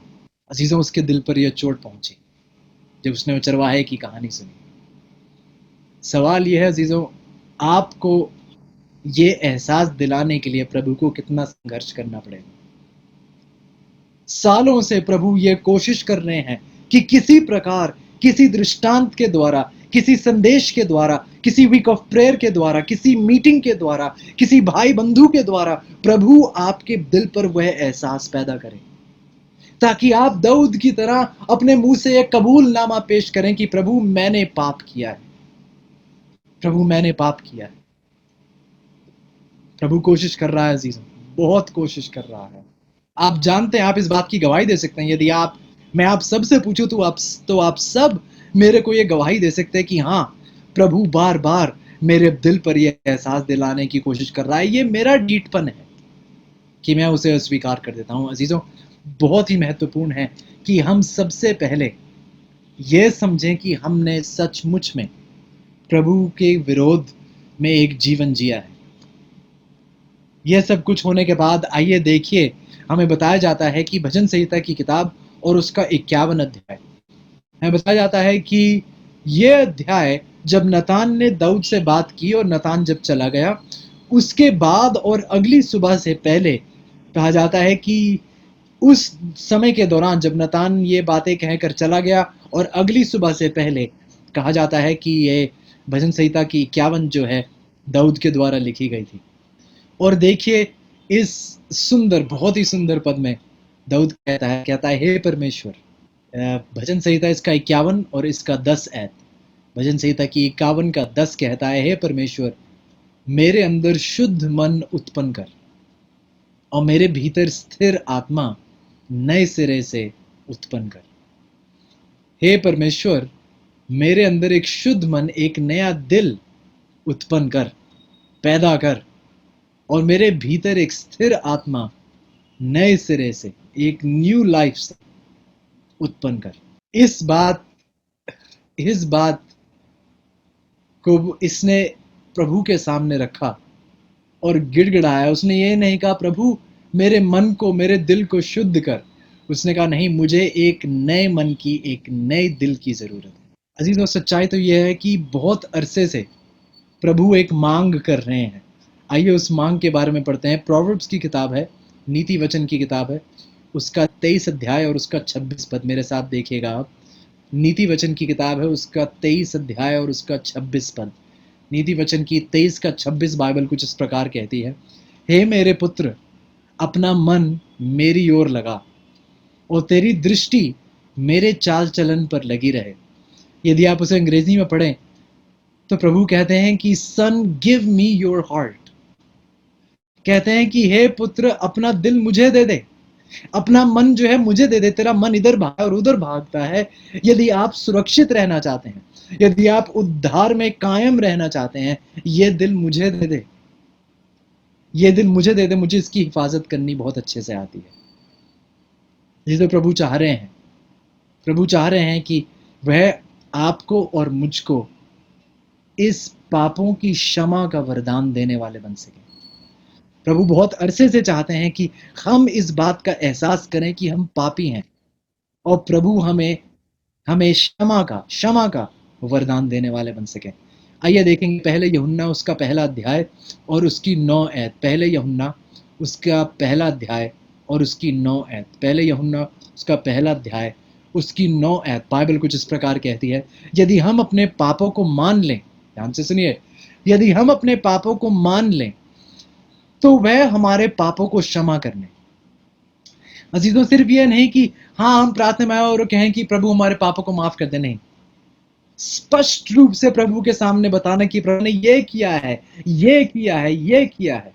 S1: अजीजों, उसके दिल पर यह चोट पहुंची जब उसने वो चरवाहे की कहानी सुनी। सवाल यह है अजीजों, आपको ये एहसास दिलाने के लिए प्रभु को कितना संघर्ष करना पड़ेगा। सालों से प्रभु ये कोशिश कर रहे हैं कि किसी प्रकार, किसी दृष्टांत के द्वारा, किसी संदेश के द्वारा, किसी वीक ऑफ प्रेयर के द्वारा, किसी मीटिंग के द्वारा, किसी भाई बंधु के द्वारा प्रभु आपके दिल पर वह एहसास पैदा करें, ताकि आप दाऊद की तरह अपने मुंह से एक कबूलनामा पेश करें कि प्रभु मैंने पाप किया है, प्रभु मैंने पाप किया है। प्रभु कोशिश कर रहा है अजीजों, बहुत कोशिश कर रहा है। आप जानते हैं, आप इस बात की गवाही दे सकते हैं। यदि मैं आप सबसे पूछूं तो आप सब मेरे को ये गवाही दे सकते हैं कि हाँ, प्रभु बार बार मेरे दिल पर यह एहसास दिलाने की कोशिश कर रहा है। ये मेरा डीठपन है कि मैं उसे अस्वीकार कर देता हूं। अजीजों, बहुत ही महत्वपूर्ण है कि हम सबसे पहले यह समझें कि हमने सचमुच में प्रभु के विरोध में एक जीवन जिया है। यह सब कुछ होने के बाद आइए देखिए, हमें बताया जाता है कि भजन संहिता की किताब और उसका 51 अध्याय, हमें बताया जाता है कि यह अध्याय जब नतान ने दाऊद से बात की और नतान जब चला गया, उसके बाद और अगली सुबह से पहले कहा जाता है कि उस समय के दौरान जब नतान ये बातें कहकर चला गया और अगली सुबह से पहले कहा जाता है कि ये भजन संहिता की 51 जो है दाऊद के द्वारा लिखी गई थी। और देखिए इस सुंदर, बहुत ही सुंदर पद में दाऊद कहता है हे परमेश्वर, भजन संहिता इसका 51 और इसका 10 ऐत, भजन संहिता की 51 का 10 कहता है हे परमेश्वर, मेरे अंदर शुद्ध मन उत्पन्न कर और मेरे भीतर स्थिर आत्मा नए सिरे से उत्पन्न कर। हे परमेश्वर, मेरे अंदर एक शुद्ध मन, एक नया दिल उत्पन्न कर, पैदा कर, और मेरे भीतर एक स्थिर आत्मा नए सिरे से, एक न्यू लाइफ से उत्पन्न कर। इस बात को इसने प्रभु के सामने रखा और गिड़गिड़ाया। उसने ये नहीं कहा प्रभु मेरे मन को, मेरे दिल को शुद्ध कर। उसने कहा नहीं, मुझे एक नए मन की, एक नए दिल की जरूरत है। अजीजों, सच्चाई तो यह है कि बहुत अरसे से प्रभु एक मांग कर रहे हैं। आइए उस मांग के बारे में पढ़ते हैं। प्रोवर्ब्स की किताब है, नीति वचन की किताब है, उसका 23 अध्याय और उसका 26 पद मेरे साथ देखिएगा आप। नीति वचन की किताब है, उसका 23 अध्याय और उसका 26 पद। नीति वचन की 23 का 26 बाइबल कुछ इस प्रकार कहती है, हे मेरे पुत्र, अपना मन मेरी ओर लगा और तेरी दृष्टि मेरे चाल चलन पर लगी रहे। यदि आप उसे अंग्रेजी में पढ़ें तो प्रभु कहते हैं कि सन गिव मी योर हार्ट, कहते हैं कि हे पुत्र अपना दिल मुझे दे दे, अपना मन जो है मुझे दे दे। तेरा मन इधर भागा और उधर भागता है। यदि आप सुरक्षित रहना चाहते हैं, यदि आप उद्धार में कायम रहना चाहते हैं, ये दिल मुझे दे दे, ये दिल मुझे दे दे। मुझे इसकी हिफाजत करनी बहुत अच्छे से आती है। ये तो प्रभु चाह रहे हैं, प्रभु चाह रहे हैं कि वह आपको और मुझको इस पापों की क्षमा का वरदान देने वाले बन सके। प्रभु बहुत अरसे से चाहते हैं कि हम इस बात का एहसास करें कि हम पापी हैं और प्रभु हमें हमें क्षमा का वरदान देने वाले बन सके। आइए देखेंगे पहले यूहन्ना उसका पहला अध्याय और उसकी 9 ऐत। पहले यूहन्ना उसका पहला अध्याय और उसकी 9 ऐत। पहले यूहन्ना उसका पहला अध्याय उसकी 9 ऐत। बाइबल कुछ इस प्रकार कहती है, यदि हम अपने पापों को मान लें, ध्यान से सुनिए, यदि हम अपने पापों को मान लें तो वह हमारे पापों को क्षमा करने। अजीजों, सिर्फ यह नहीं कि हाँ हम प्रार्थना में आए और कहें कि प्रभु हमारे पापों को माफ कर दे, नहीं, स्पष्ट रूप से प्रभु के सामने बताना कि प्रभु ने ये किया है, ये किया है, ये किया है।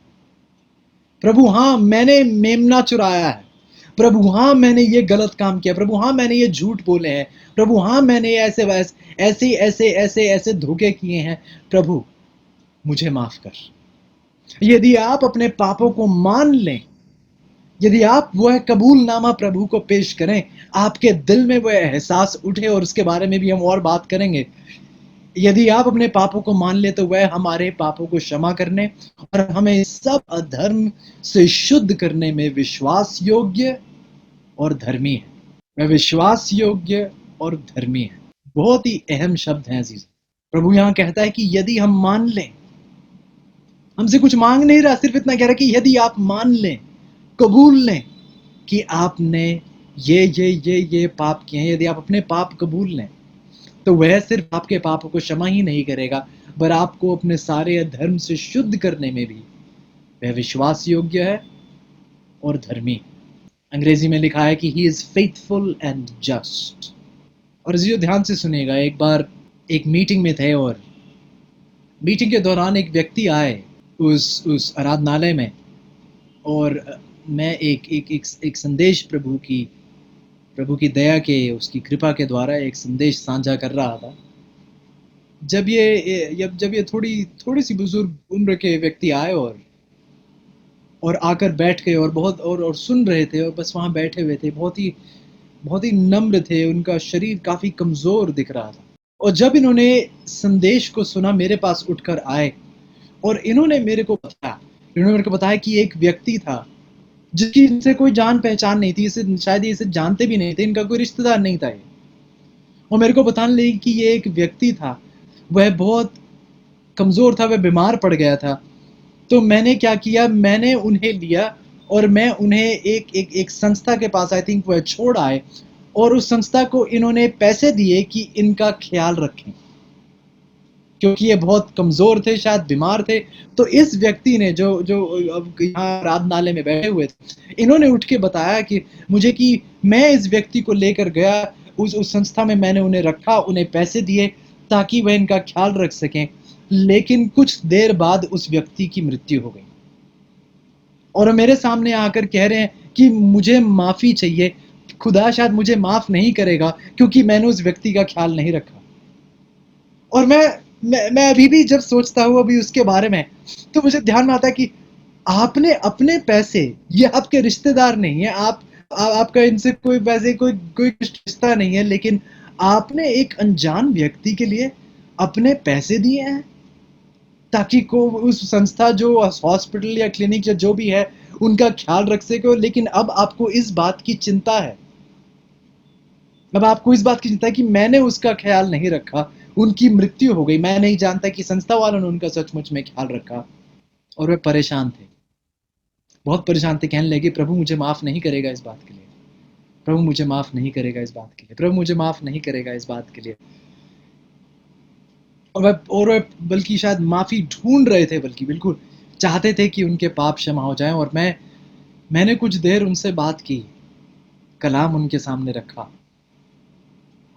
S1: प्रभु हाँ मैंने मेमना चुराया है, प्रभु हाँ मैंने ये गलत काम किया, प्रभु हाँ मैंने ये झूठ बोले हैं, प्रभु हाँ मैंने ऐसे ऐसे ऐसे ऐसे ऐसे धोखे किए हैं, प्रभु मुझे माफ कर। यदि आप अपने पापों को मान लें, यदि आप वह कबूलनामा प्रभु को पेश करें, आपके दिल में वह एहसास उठे, और उसके बारे में भी हम और बात करेंगे। यदि आप अपने पापों को मान ले तो वह हमारे पापों को क्षमा करने और हमें सब अधर्म से शुद्ध करने में विश्वास योग्य और धर्मी है। वह विश्वास योग्य और धर्मी है। बहुत ही अहम शब्द हैं अजीज। प्रभु यहां कहता है कि यदि हम मान लें, हमसे कुछ मांग नहीं रहा, सिर्फ इतना कह रहा है कि यदि आप मान लें, कबूल लें कि आपने ये पाप किए हैं, यदि आप अपने पाप कबूल लें तो वह सिर्फ आपके पापों को क्षमा ही नहीं करेगा, पर आपको अपने सारे अधर्म से शुद्ध करने में भी वह विश्वास योग्य है और धर्मी। अंग्रेजी में लिखा है कि he is faithful and just. और इसी ध्यान से सुनिएगा, एक बार एक मीटिंग में थे और मीटिंग के दौरान एक व्यक्ति आए उस आराधनालय में, और मैं एक संदेश प्रभु की दया के, उसकी कृपा के द्वारा एक संदेश साझा कर रहा था। जब ये थोड़ी सी बुजुर्ग उम्र के व्यक्ति आए और आकर बैठ गए और बहुत और सुन रहे थे और बस वहाँ बैठे हुए थे। बहुत ही नम्र थे, उनका शरीर काफ़ी कमज़ोर दिख रहा था। और जब इन्होंने संदेश को सुना, मेरे पास उठकर आए और इन्होंने मेरे को बताया कि एक व्यक्ति था जिसकी इनसे कोई जान पहचान नहीं थी, इसे शायद ये इसे जानते भी नहीं थे, इनका कोई रिश्तेदार नहीं था ये। और मेरे को बताने लगी कि ये एक व्यक्ति था, वह बहुत कमज़ोर था, वह बीमार पड़ गया था। तो मैंने क्या किया, मैंने उन्हें लिया और मैं उन्हें एक संस्था के पास, आई थिंक वह छोड़ आए, और उस संस्था को इन्होंने पैसे दिए कि इनका ख्याल रखें, क्योंकि ये बहुत कमज़ोर थे, शायद बीमार थे। तो इस व्यक्ति ने जो जो अब यहाँ आराधनालय में बैठे हुए थे, इन्होंने उठ के बताया कि मुझे कि मैं इस व्यक्ति को लेकर गया उस संस्था में, मैंने उन्हें रखा, उन्हें पैसे दिए ताकि वह इनका ख्याल रख सकें। लेकिन कुछ देर बाद उस व्यक्ति की मृत्यु हो गई और मेरे सामने आकर कह रहे हैं कि मुझे माफ़ी चाहिए, खुदा शायद मुझे माफ़ नहीं करेगा क्योंकि मैंने उस व्यक्ति का ख्याल नहीं रखा। और मैं अभी भी जब सोचता हूँ अभी उसके बारे में, तो मुझे ध्यान में आता है कि आपने अपने पैसे, ये आपके रिश्तेदार नहीं है, आपका इनसे कोई वैसे कोई रिश्ता नहीं है, लेकिन आपने एक अनजान व्यक्ति के लिए अपने पैसे दिए हैं ताकि को उस संस्था जो हॉस्पिटल या क्लिनिक या जो भी है उनका ख्याल रख सके। लेकिन अब आपको इस बात की चिंता है, अब आपको इस बात की चिंता है कि मैंने उसका ख्याल नहीं रखा, उनकी मृत्यु हो गई, मैं नहीं जानता कि संस्था वालों ने उनका सचमुच में ख्याल रखा। और वे परेशान थे, बहुत परेशान थे, कहने लगे प्रभु मुझे माफ़ नहीं करेगा इस बात के लिए, प्रभु मुझे माफ़ नहीं करेगा इस बात के लिए, प्रभु मुझे माफ़ नहीं करेगा इस बात के लिए। और वह बल्कि शायद माफ़ी ढूंढ रहे थे, बल्कि बिल्कुल चाहते थे कि उनके पाप क्षमा हो जाएं। और मैंने कुछ देर उनसे बात की, कलाम उनके सामने रखा,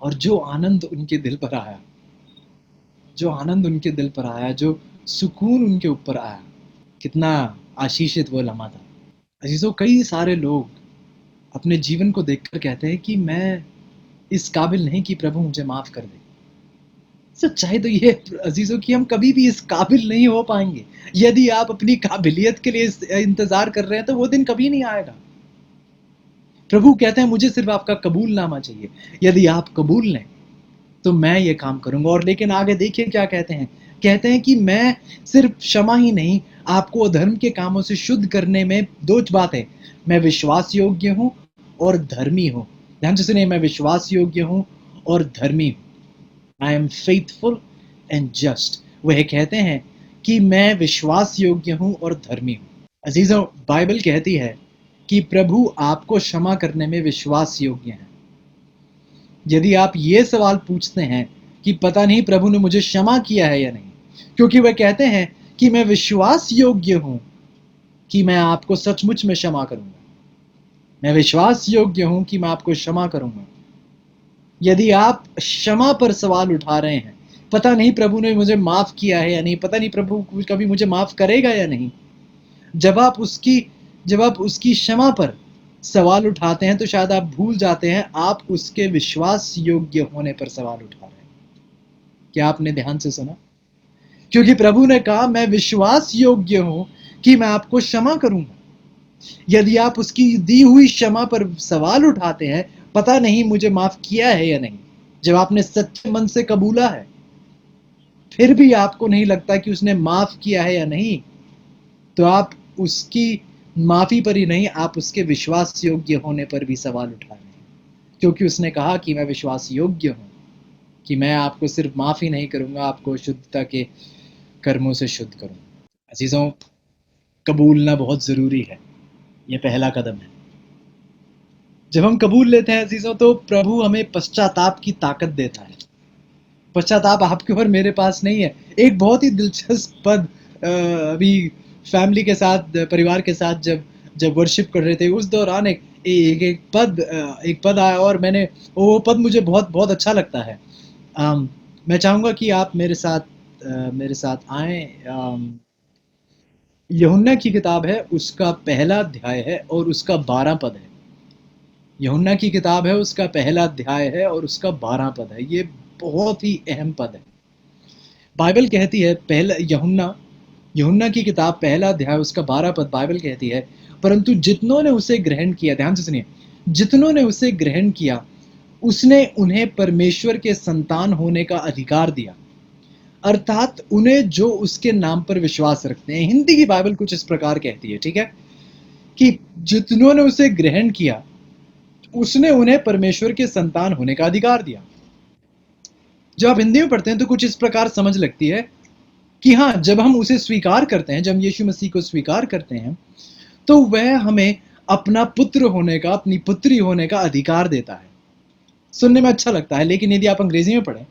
S1: और जो आनंद उनके दिल पर आया, जो आनंद उनके दिल पर आया, जो सुकून उनके ऊपर आया, कितना आशीषित वो लम्हा था। अजीजों, कई सारे लोग अपने जीवन को देखकर कहते हैं कि मैं इस काबिल नहीं कि प्रभु मुझे माफ़ कर दे। सच्चाई तो ये अजीजों कि हम कभी भी इस काबिल नहीं हो पाएंगे। यदि आप अपनी काबिलियत के लिए इंतजार कर रहे हैं तो वो दिन कभी नहीं आएगा। प्रभु कहते हैं मुझे सिर्फ आपका कबूलनामा चाहिए, यदि आप कबूल लें तो मैं ये काम करूंगा। और लेकिन आगे देखिए क्या कहते हैं कि मैं सिर्फ क्षमा ही नहीं, आपको अधर्म के कामों से शुद्ध करने में दो बात है, मैं विश्वास योग्य हूं और धर्मी हूं। ध्यान से सुनिए, मैं विश्वास योग्य हूं और धर्मी हूं। I am faithful and just. वह कहते हैं कि मैं विश्वास योग्य हूं और धर्मी हूं। अजीजों, बाइबल कहती है कि प्रभु आपको क्षमा करने में विश्वास योग्य है। यदि आप ये सवाल पूछते हैं कि पता नहीं प्रभु ने मुझे क्षमा किया है या नहीं, क्योंकि वह कहते हैं कि मैं विश्वास योग्य हूं कि मैं आपको सचमुच में क्षमा करूंगा, मैं विश्वास योग्य हूं कि मैं आपको क्षमा करूंगा। यदि आप क्षमा पर सवाल उठा रहे हैं, पता नहीं प्रभु ने मुझे माफ किया है या नहीं, पता नहीं प्रभु कभी मुझे माफ करेगा या नहीं, जब आप उसकी क्षमा पर सवाल उठाते हैं तो शायद आप भूल जाते हैं आप उसके विश्वास योग्य होने पर सवाल उठा रहे हैं। क्या आपने ध्यान से सुना? क्योंकि प्रभु ने कहा मैं विश्वास योग्य हूं कि मैं आपको क्षमा करूंगा। यदि आप उसकी दी हुई क्षमा पर सवाल उठाते हैं, पता नहीं मुझे माफ किया है या नहीं, जब आपने सच्चे मन से कबूला है फिर भी आपको नहीं लगता कि उसने माफ किया है या नहीं, तो आप उसकी माफी पर ही नहीं, आप उसके विश्वास योग्य होने पर भी सवाल उठा रहे हैं। क्योंकि उसने कहा कि मैं विश्वास योग्य हूं कि मैं आपको सिर्फ माफी नहीं करूंगा, आपको शुद्धता के कर्मों से शुद्ध करूंगा। अजीजों, कबूलना बहुत जरूरी है, यह पहला कदम है। जब हम कबूल लेते हैं अजीजों, तो प्रभु हमें पश्चाताप की ताकत देता है। पश्चाताप आपके और मेरे पास नहीं है। एक बहुत ही दिलचस्प पद अभी फैमिली के साथ, परिवार के साथ जब वर्शिप कर रहे थे, उस दौरान एक पद आया और मैंने वो पद मुझे बहुत बहुत अच्छा लगता है। मैं चाहूँगा कि आप मेरे साथ आए। यूहन्ना की किताब है, उसका पहला अध्याय है और उसका 12 पद है। यूहन्ना की किताब है, उसका पहला अध्याय है और उसका 12 पद है। ये बहुत ही अहम पद है। बाइबल कहती है, पहला यूहन्ना की किताब पहला अध्याय उसका 12 पद, बाइबल कहती है, परंतु जितनों ने उसे ग्रहण किया, ध्यान से सुनिए, जितनों ने उसे ग्रहण किया उसने उन्हें परमेश्वर के संतान होने का अधिकार दिया। अर्थात उन्हें जो उसके नाम पर विश्वास रखते हैं। हिंदी की बाइबल कुछ इस प्रकार कहती है, ठीक है, कि जिन्होंने उसे ग्रहण किया उसने उन्हें परमेश्वर के संतान होने का अधिकार दिया। जब आप हिंदी में पढ़ते हैं तो कुछ इस प्रकार समझ लगती है कि हाँ, जब हम उसे स्वीकार करते हैं, जब हम यीशु मसीह को स्वीकार करते हैं, तो वह हमें अपना पुत्र होने का, अपनी पुत्री होने का अधिकार देता है। सुनने में अच्छा लगता है, लेकिन यदि आप अंग्रेजी में पढ़ें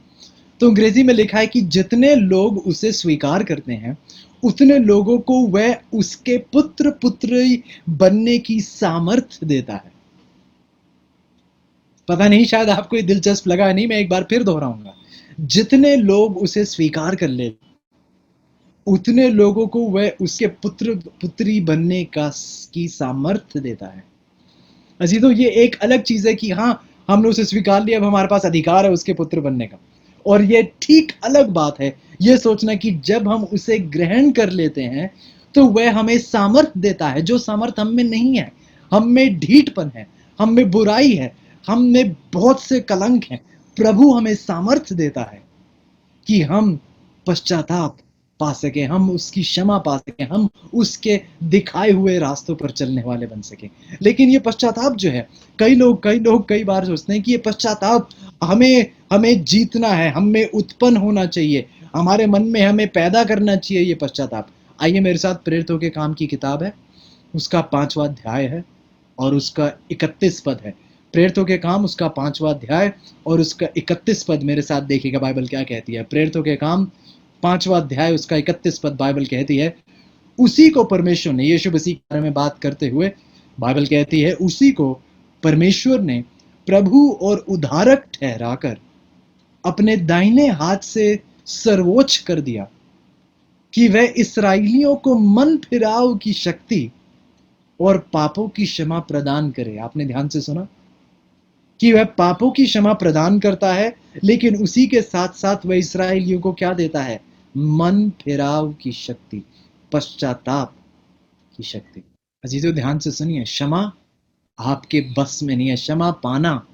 S1: तो अंग्रेजी में लिखा है कि जितने लोग उसे स्वीकार करते हैं उतने लोगों को वह उसके पुत्र पुत्री बनने की सामर्थ्य देता है। पता नहीं, शायद आपको ये दिलचस्प लगा नहीं, मैं एक बार फिर दोहराऊंगा। जितने लोग उसे स्वीकार कर ले उतने लोगों को वह उसके पुत्र पुत्री बनने की सामर्थ्य देता है। अजी तो ये एक अलग चीज है कि हाँ, हमने उसे स्वीकार लिया, अब हमारे पास अधिकार है उसके पुत्र बनने का। और ये ठीक अलग बात है ये सोचना कि जब हम उसे ग्रहण कर लेते हैं तो वह हमें सामर्थ्य देता है, जो सामर्थ्य हम में नहीं है। हम में ढीठपन है, हम में बुराई है, हम में बहुत से कलंक हैं। प्रभु हमें सामर्थ्य देता है कि हम पश्चाताप पा सके, हम उसकी क्षमा पा सके, हम उसके दिखाए हुए रास्तों पर चलने वाले बन सके। लेकिन ये पश्चाताप जो है, कई लोग कई बार सोचते हैं कि ये पश्चाताप हमें हमें जीतना है, हमें उत्पन्न होना चाहिए, हमारे मन में हमें पैदा करना चाहिए ये पश्चाताप। आइए मेरे साथ प्रेरितों के काम की किताब है, उसका 5वां अध्याय है और उसका 31 पद है। प्रेरितों के काम उसका 5वां अध्याय और उसका 31 पद मेरे साथ देखिएगा बाइबल क्या कहती है। प्रेरितों के काम 5वां अध्याय उसका 31 पद बाइबल कहती है, उसी को परमेश्वर ने, यीशु मसीह के बारे में बात करते हुए बाइबल कहती है, उसी को परमेश्वर ने प्रभु और उद्धारक ठहराकर अपने दाहिने हाथ से सर्वोच्च कर दिया कि वह इसराइलियों को मन फिराव की शक्ति और पापों की क्षमा प्रदान करे। आपने ध्यान से सुना कि वह पापों की क्षमा प्रदान करता है, लेकिन उसी के साथ साथ वह इसराइलियों को क्या देता है? मन फिराव की शक्ति, पश्चाताप की शक्ति। अजीजों ध्यान से सुनिए, क्षमा आपके बस में नहीं है, क्षमा पाना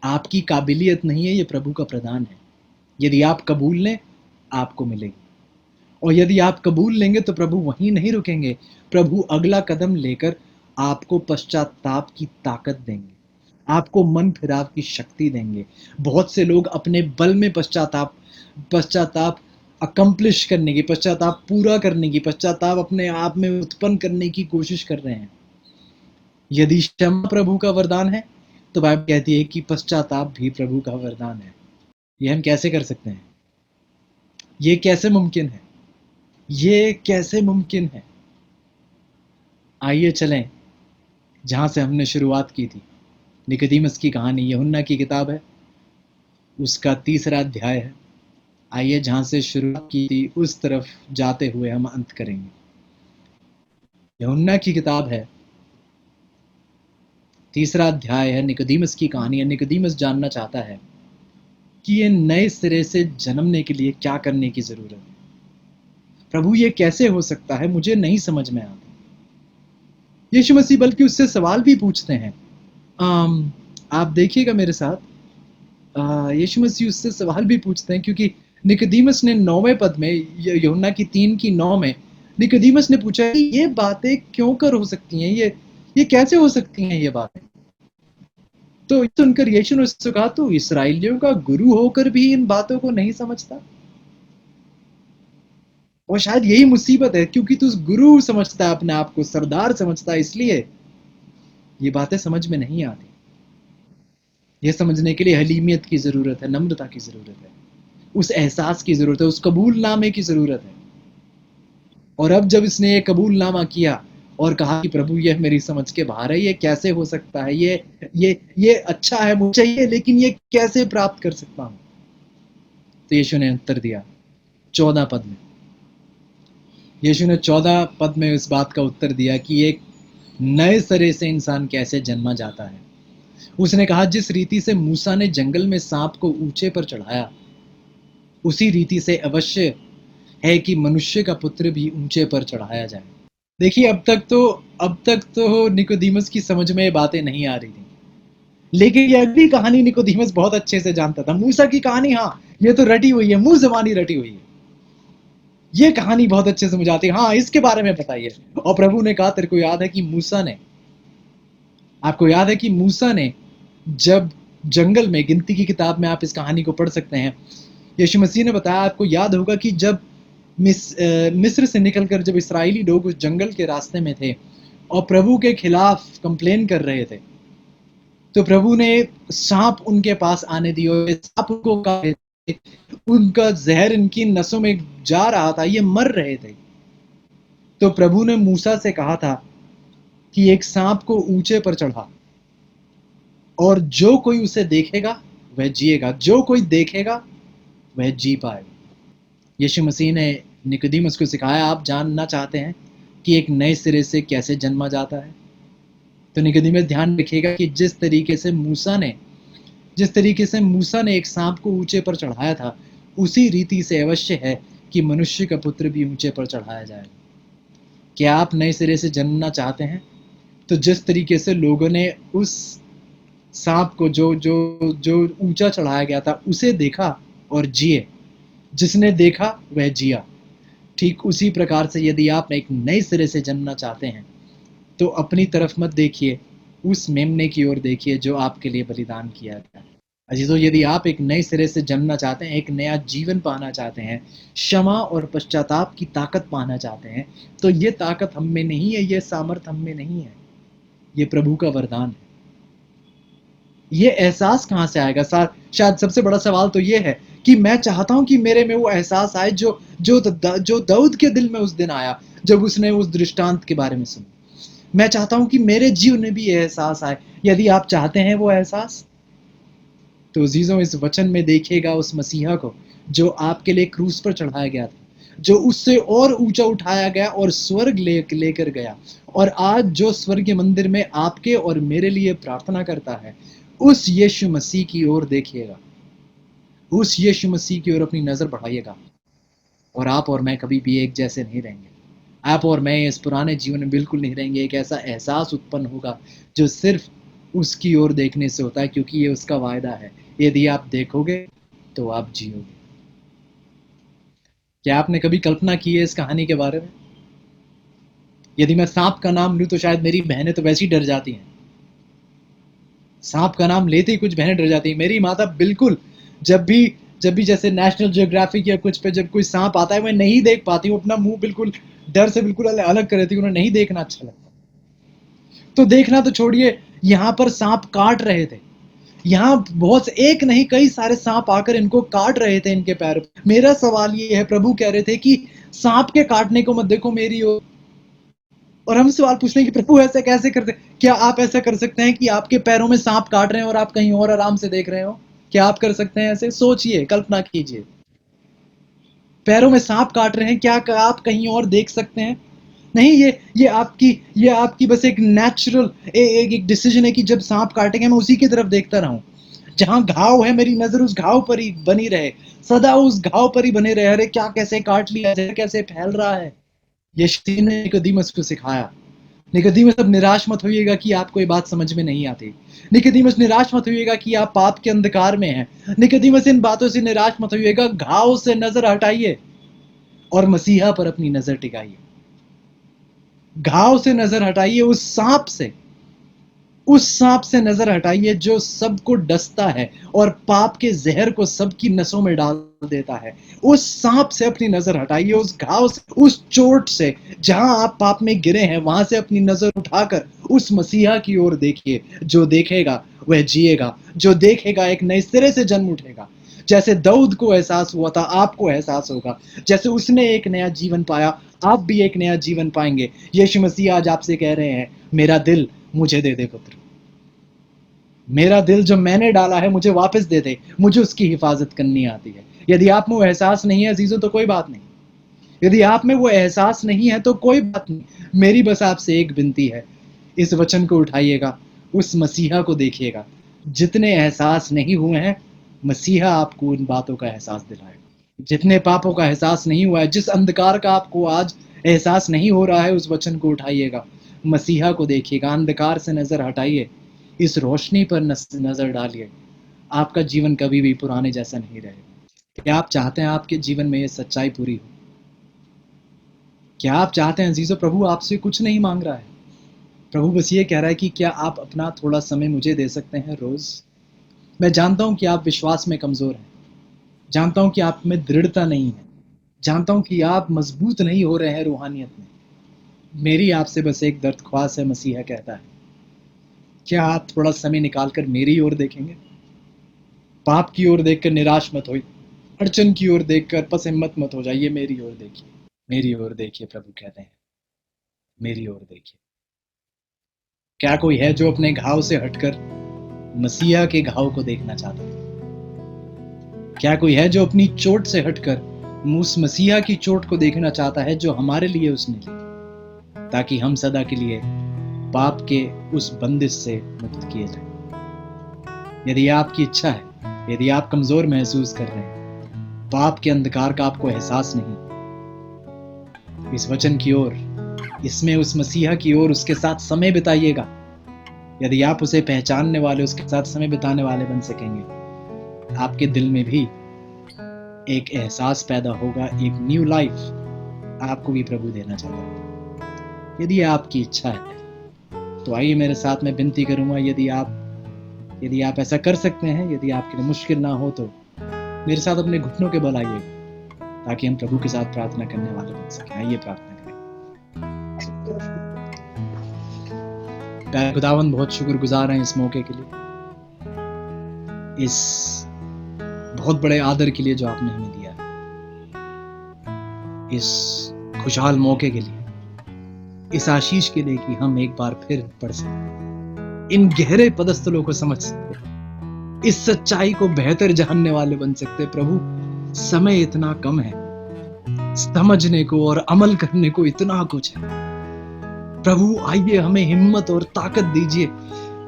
S1: आपकी काबिलियत नहीं है, ये प्रभु का प्रदान है। यदि आप कबूल लें आपको मिलेगी, और यदि आप कबूल लेंगे तो प्रभु वहीं नहीं रुकेंगे, प्रभु अगला कदम लेकर आपको पश्चाताप की ताकत देंगे, आपको मन फिराव की शक्ति देंगे। बहुत से लोग अपने बल में पश्चाताप अकम्प्लिश करने की, पश्चाताप पूरा करने की, पश्चाताप अपने आप में उत्पन्न करने की कोशिश कर रहे हैं। यदि क्षमा प्रभु का वरदान है तो बाइबल कहती है कि पश्चाताप भी प्रभु का वरदान है। ये हम कैसे कर सकते हैं? ये कैसे मुमकिन है? ये कैसे मुमकिन है? आइए चलें जहां से हमने शुरुआत की थी। निकोदेमुस की कहानी यूहन्ना की किताब है, उसका 3रा अध्याय है। आइए जहां से शुरुआत की थी उस तरफ जाते हुए हम अंत करेंगे। यूहन्ना की किताब है, 3रा अध्याय है, निकोदेमुस की कहानी है। निकोदेमुस जानना चाहता है कि ये नए सिरे से जन्मने के लिए क्या करने की जरूरत है। प्रभु ये कैसे हो सकता है, मुझे नहीं समझ में आता। यीशु मसीह बल्कि उससे सवाल भी पूछते हैं। आप देखिएगा मेरे साथ, यीशु मसीह उससे सवाल भी पूछते हैं, क्योंकि निकोदेमुस ने 9वें पद में, यूहन्ना की 3:9 में निकोदेमुस ने पूछा कि ये बातें क्यों कर हो सकती हैं, ये कैसे हो सकती हैं ये बातें। तो सुनकर यीशु ने उससे कहा, तू इसराइलियों का गुरु होकर भी इन बातों को नहीं समझता। और शायद यही मुसीबत है, क्योंकि तू गुरु समझता है अपने आप को, सरदार समझता है, इसलिए ये बातें समझ में नहीं आती। ये समझने के लिए हलीमियत की जरूरत है, नम्रता की जरूरत है, उस एहसास की जरूरत है, उस कबूलनामे की जरूरत है। और अब जब इसने ये कबूलनामा किया और कहा कि प्रभु ये मेरी समझ के बाहर है, ये कैसे हो सकता है, ये अच्छा है, मुझे चाहिए, लेकिन ये कैसे प्राप्त कर सकता हूं। तो यीशु ने उत्तर दिया 14 पद में। यीशु ने 14 पद में इस बात का उत्तर दिया कि एक नए सिरे से इंसान कैसे जन्मा जाता है। उसने कहा, जिस रीति से मूसा ने जंगल में सांप को ऊंचे पर चढ़ाया, उसी रीति से अवश्य है कि मनुष्य का पुत्र भी ऊंचे पर चढ़ाया जाए। देखिए, अब तक तो निकोदेमुस की समझ में ये बातें नहीं आ रही थी, लेकिन ये अगली कहानी निकोदेमुस बहुत अच्छे से जानता था। मूसा की कहानी, हाँ, ये तो रटी हुई है, मुंह जबानी रटी हुई है। ये कहानी बहुत अच्छे से मुझे आती है, हाँ इसके बारे में बताइए। और प्रभु ने कहा, तेरे को याद है कि मूसा ने, आपको याद है कि मूसा ने जब जंगल में, गिनती की किताब में आप इस कहानी को पढ़ सकते हैं, यीशु मसीह ने बताया, आपको याद होगा कि जब मिस्र से निकलकर जब इस्राएली लोग उस जंगल के रास्ते में थे और प्रभु के खिलाफ कंप्लेन कर रहे थे, तो प्रभु ने सांप उनके पास आने दिए और सांप उनको काट रहे थे, उनका जहर इनकी नसों में जा रहा था, ये मर रहे थे। तो प्रभु ने मूसा से कहा था कि एक सांप को ऊंचे पर चढ़ा और जो कोई उसे देखेगा वह जिएगा, जो कोई देखेगा वह जी पाएगा। यीशु मसीह ने निकोदेमुस को सिखाया, आप जानना चाहते हैं कि एक नए सिरे से कैसे जन्मा जाता है? तो निकोदेमुस ध्यान रखिएगा कि जिस तरीके से मूसा ने एक सांप को ऊंचे पर चढ़ाया था, उसी रीति से अवश्य है कि मनुष्य का पुत्र भी ऊंचे पर चढ़ाया जाएगा। क्या आप नए सिरे से जन्मना चाहते हैं? तो जिस तरीके से लोगों ने उस सांप को जो जो जो ऊंचा चढ़ाया गया था उसे देखा और जिए, जिसने देखा वह जिया, ठीक उसी प्रकार से यदि आप एक नए सिरे से जन्मना चाहते हैं तो अपनी तरफ मत देखिए, उस मेमने की ओर देखिए जो आपके लिए बलिदान किया गया। अजीजों, यदि आप एक नए सिरे से जन्मना चाहते हैं, एक नया जीवन पाना चाहते हैं, क्षमा और पश्चाताप की ताकत पाना चाहते हैं, तो ये ताकत हम में नहीं है, ये सामर्थ हम में नहीं है, ये प्रभु का वरदान है। ये एहसास कहाँ से आएगा? शायद सबसे बड़ा सवाल तो ये है कि मैं चाहता हूं कि मेरे में वो एहसास आए जो दाऊद के दिल में उस दिन आया जब उसने उस दृष्टांत के बारे में सुना। मैं चाहता हूं कि मेरे जीवन में भी ये एहसास आए। यदि आप चाहते हैं वो एहसास, तो अजीजों इस वचन में देखिएगा उस मसीहा को जो आपके लिए क्रूस पर चढ़ाया गया था, जो उससे और ऊंचा उठाया गया और स्वर्ग लेकर गया, और आज जो स्वर्ग मंदिर में आपके और मेरे लिए प्रार्थना करता है, उस यीशु मसीह की ओर देखिएगा, उस यीशु मसीह की ओर अपनी नजर बढ़ाइएगा, और आप और मैं कभी भी एक जैसे नहीं रहेंगे। आप और मैं इस पुराने जीवन में बिल्कुल नहीं रहेंगे। एक ऐसा एहसास उत्पन्न होगा जो सिर्फ उसकी ओर देखने से होता है, क्योंकि ये उसका वायदा है, यदि आप देखोगे तो आप जियोगे। क्या आपने कभी कल्पना की है इस कहानी के बारे में? यदि मैं सांप का नाम लूं तो शायद मेरी बहनें तो वैसी डर जाती हैं। सांप का नाम लेते ही कुछ बहनें डर जाती हैं। मेरी माता बिल्कुल, जब भी जैसे नेशनल ज्योग्राफिक या कुछ पे जब कोई सांप आता है, मैं नहीं देख पाती, वो अपना मुंह बिल्कुल डर से बिल्कुल अलग कर देती, उन्हें नहीं देखना अच्छा लगता। तो देखना तो छोड़िए, यहाँ पर सांप काट रहे थे, यहाँ बहुत से, एक नहीं कई सारे सांप आकर इनको काट रहे थे इनके पैरों। मेरा सवाल ये है, प्रभु कह रहे थे कि सांप के काटने को मत देखो मेरी ओर, और हम सवाल पूछते हैं कि प्रभु ऐसा कैसे करते? क्या आप ऐसा कर सकते हैं कि आपके पैरों में सांप काट रहे हैं और आप कहीं और आराम से देख रहे हो? क्या आप कर सकते हैं ऐसे? सोचिए, कल्पना कीजिए, पैरों में सांप काट रहे हैं, क्या आप कहीं और देख सकते हैं? नहीं, ये आपकी बस एक नेचुरल एक डिसीजन है कि जब सांप काटेंगे मैं उसी की तरफ देखता रहूं। जहां घाव है मेरी नजर उस घाव पर ही बनी रहे, सदा उस घाव पर ही बने रहे। अरे क्या, कैसे काट लिया, कैसे फैल रहा है। यीशु ने निकोदेमुस को सिखाया। निकोदेमुस, अब निराश मत होइएगा कि आपको ये बात समझ में नहीं आती। निकोदेमुस, निराश मत होइएगा कि आप पाप के अंधकार में हैं। निकोदेमुस, इन बातों से निराश मत होइएगा। घाव से नजर हटाइए और मसीहा पर अपनी नजर टिकाइए। घाव से नजर हटाइए, उस सांप से नजर हटाइए जो सबको डसता है और पाप के जहर को सबकी नसों में डाल देता है। उस सांप से अपनी नजर हटाइए, उस घाव से, उस चोट से जहां आप पाप में गिरे हैं, वहां से अपनी नजर उठाकर उस मसीहा की ओर देखिए। जो देखेगा वह जिएगा, जो देखेगा एक नए सिरे से जन्म उठेगा। जैसे दाऊद को एहसास हुआ था, आपको एहसास होगा। जैसे उसने एक नया जीवन पाया, आप भी एक नया जीवन पाएंगे। यीशु मसीह आज आपसे कह रहे हैं, मेरा दिल मुझे दे दे पुत्र, मेरा दिल जो मैंने डाला है मुझे वापस दे दे, मुझे उसकी हिफाजत करनी आती है। यदि आप में वो एहसास नहीं है अजीजों, तो कोई बात नहीं। यदि आप में वो एहसास नहीं है तो कोई बात नहीं। मेरी बस आपसे एक विनती है, इस वचन को उठाइएगा, उस मसीहा को देखिएगा। जितने एहसास नहीं हुए हैं, मसीहा आपको उन बातों का एहसास दिलाएगा। जितने पापों का एहसास नहीं हुआ है, जिस अंधकार का आपको आज एहसास नहीं हो रहा है, उस वचन को उठाइएगा, मसीहा को देखिएगा, अंधकार से नजर हटाइए, इस रोशनी पर नजर डालिए। आपका जीवन कभी भी पुराने जैसा नहीं रहेगा। क्या आप चाहते हैं आपके जीवन में ये सच्चाई पूरी हो? क्या आप चाहते हैं अजीजों, प्रभु आपसे कुछ नहीं मांग रहा है। प्रभु बस ये कह रहा है कि क्या आप अपना थोड़ा समय मुझे दे सकते हैं रोज। मैं जानता हूं कि आप विश्वास में कमजोर हैं, जानता हूं कि आप में दृढ़ता नहीं है, जानता हूं कि आप मजबूत नहीं हो रहे हैं रूहानियत में। मेरी आपसे बस एक दर्दख्वास है, मसीहा कहता है, क्या आप थोड़ा समय निकाल कर मेरी ओर देखेंगे। पाप की ओर देखकर निराश मत होइए, अड़चन की ओर देखकर पसहिम्मत मत हो जाइए, मेरी ओर देखिए, मेरी ओर देखिए। प्रभु कहते हैं, मेरी ओर देखिए। क्या कोई है जो अपने घाव से हटकर मसीहा के घाव को देखना चाहता है? क्या कोई है जो अपनी चोट से हटकर उस मसीहा की चोट को देखना चाहता है जो हमारे लिए उसने ली, ताकि हम सदा के लिए पाप के उस बंदिश से मुक्त किए जाए। यदि आपकी इच्छा है, यदि आप कमजोर महसूस कर रहे हैं, पाप के अंधकार का आपको एहसास नहीं, इस वचन की ओर, इसमें उस मसीहा की ओर उसके साथ समय बिताइएगा। यदि आप उसे पहचानने वाले, उसके साथ समय बिताने वाले बन सकेंगे, आपके दिल में भी एक एहसास पैदा होगा, एक न्यू लाइफ आपको भी प्रभु देना चाहता है। यदि आपकी इच्छा है तो आइए मेरे साथ, मैं विनती करूंगा, यदि आप ऐसा कर सकते हैं, यदि आपके लिए मुश्किल ना हो तो मेरे साथ अपने घुटनों के बल आइएगा, ताकि हम प्रभु के साथ प्रार्थना करने वाले बन सकें। आइए प्रार्थना करें। प्यारे खुदावंद, बहुत शुक्रगुजार हैं इस मौके के लिए, इस बहुत बड़े आदर के लिए जो आपने हमें दिया है, इस खुशहाल मौके के लिए, इस आशीष के लिए कि हम एक बार फिर पढ़ सकते, इन गहरे पदस्थलों को समझ सकते, इस सच्चाई को बेहतर जानने वाले बन सकते। प्रभु, समय इतना कम है, समझने को और अमल करने को इतना कुछ है। प्रभु, आइए हमें हिम्मत और ताकत दीजिए,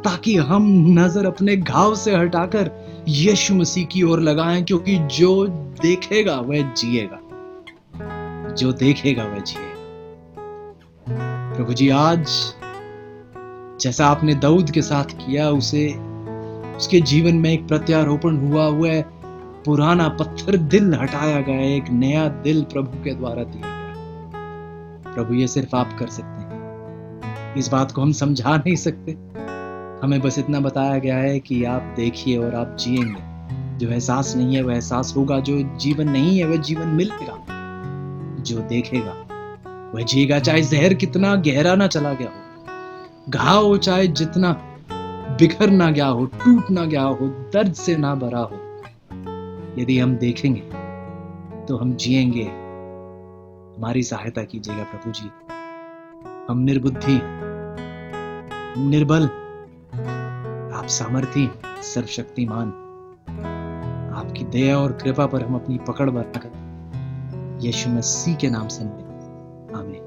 S1: ताकि हम नजर अपने घाव से हटाकर यीशु मसीह की ओर लगाएं, क्योंकि जो देखेगा वह जिएगा, जो देखेगा वह जिएगा। प्रभु जी, आज जैसा आपने दाऊद के साथ किया, उसके जीवन में एक प्रत्यारोपण हुआ, वह पुराना पत्थर दिल हटाया गया, एक नया दिल प्रभु के द्वारा दिया गया। प्रभु, ये सिर्फ आप कर सकते हैं, इस बात को हम समझा नहीं सकते, हमें बस इतना बताया गया है कि आप देखिए और आप जिएंगे। जो एहसास नहीं है वह एहसास होगा, जो जीवन नहीं है वह जीवन मिलेगा, जो देखेगा वह जिएगा। चाहे जहर कितना गहरा ना चला गया हो, घाव चाहे जितना बिखर ना गया हो, टूट ना गया हो, दर्द से ना भरा हो, यदि हम देखेंगे तो हम जिएंगे। हमारी सहायता कीजिएगा प्रभु जी, हम निर्बुद्धि, निर्बल, आप सामर्थी, सर्वशक्तिमान, आपकी दया और कृपा पर हम अपनी पकड़ बनाकर यीशु मसीह के नाम से आमीन।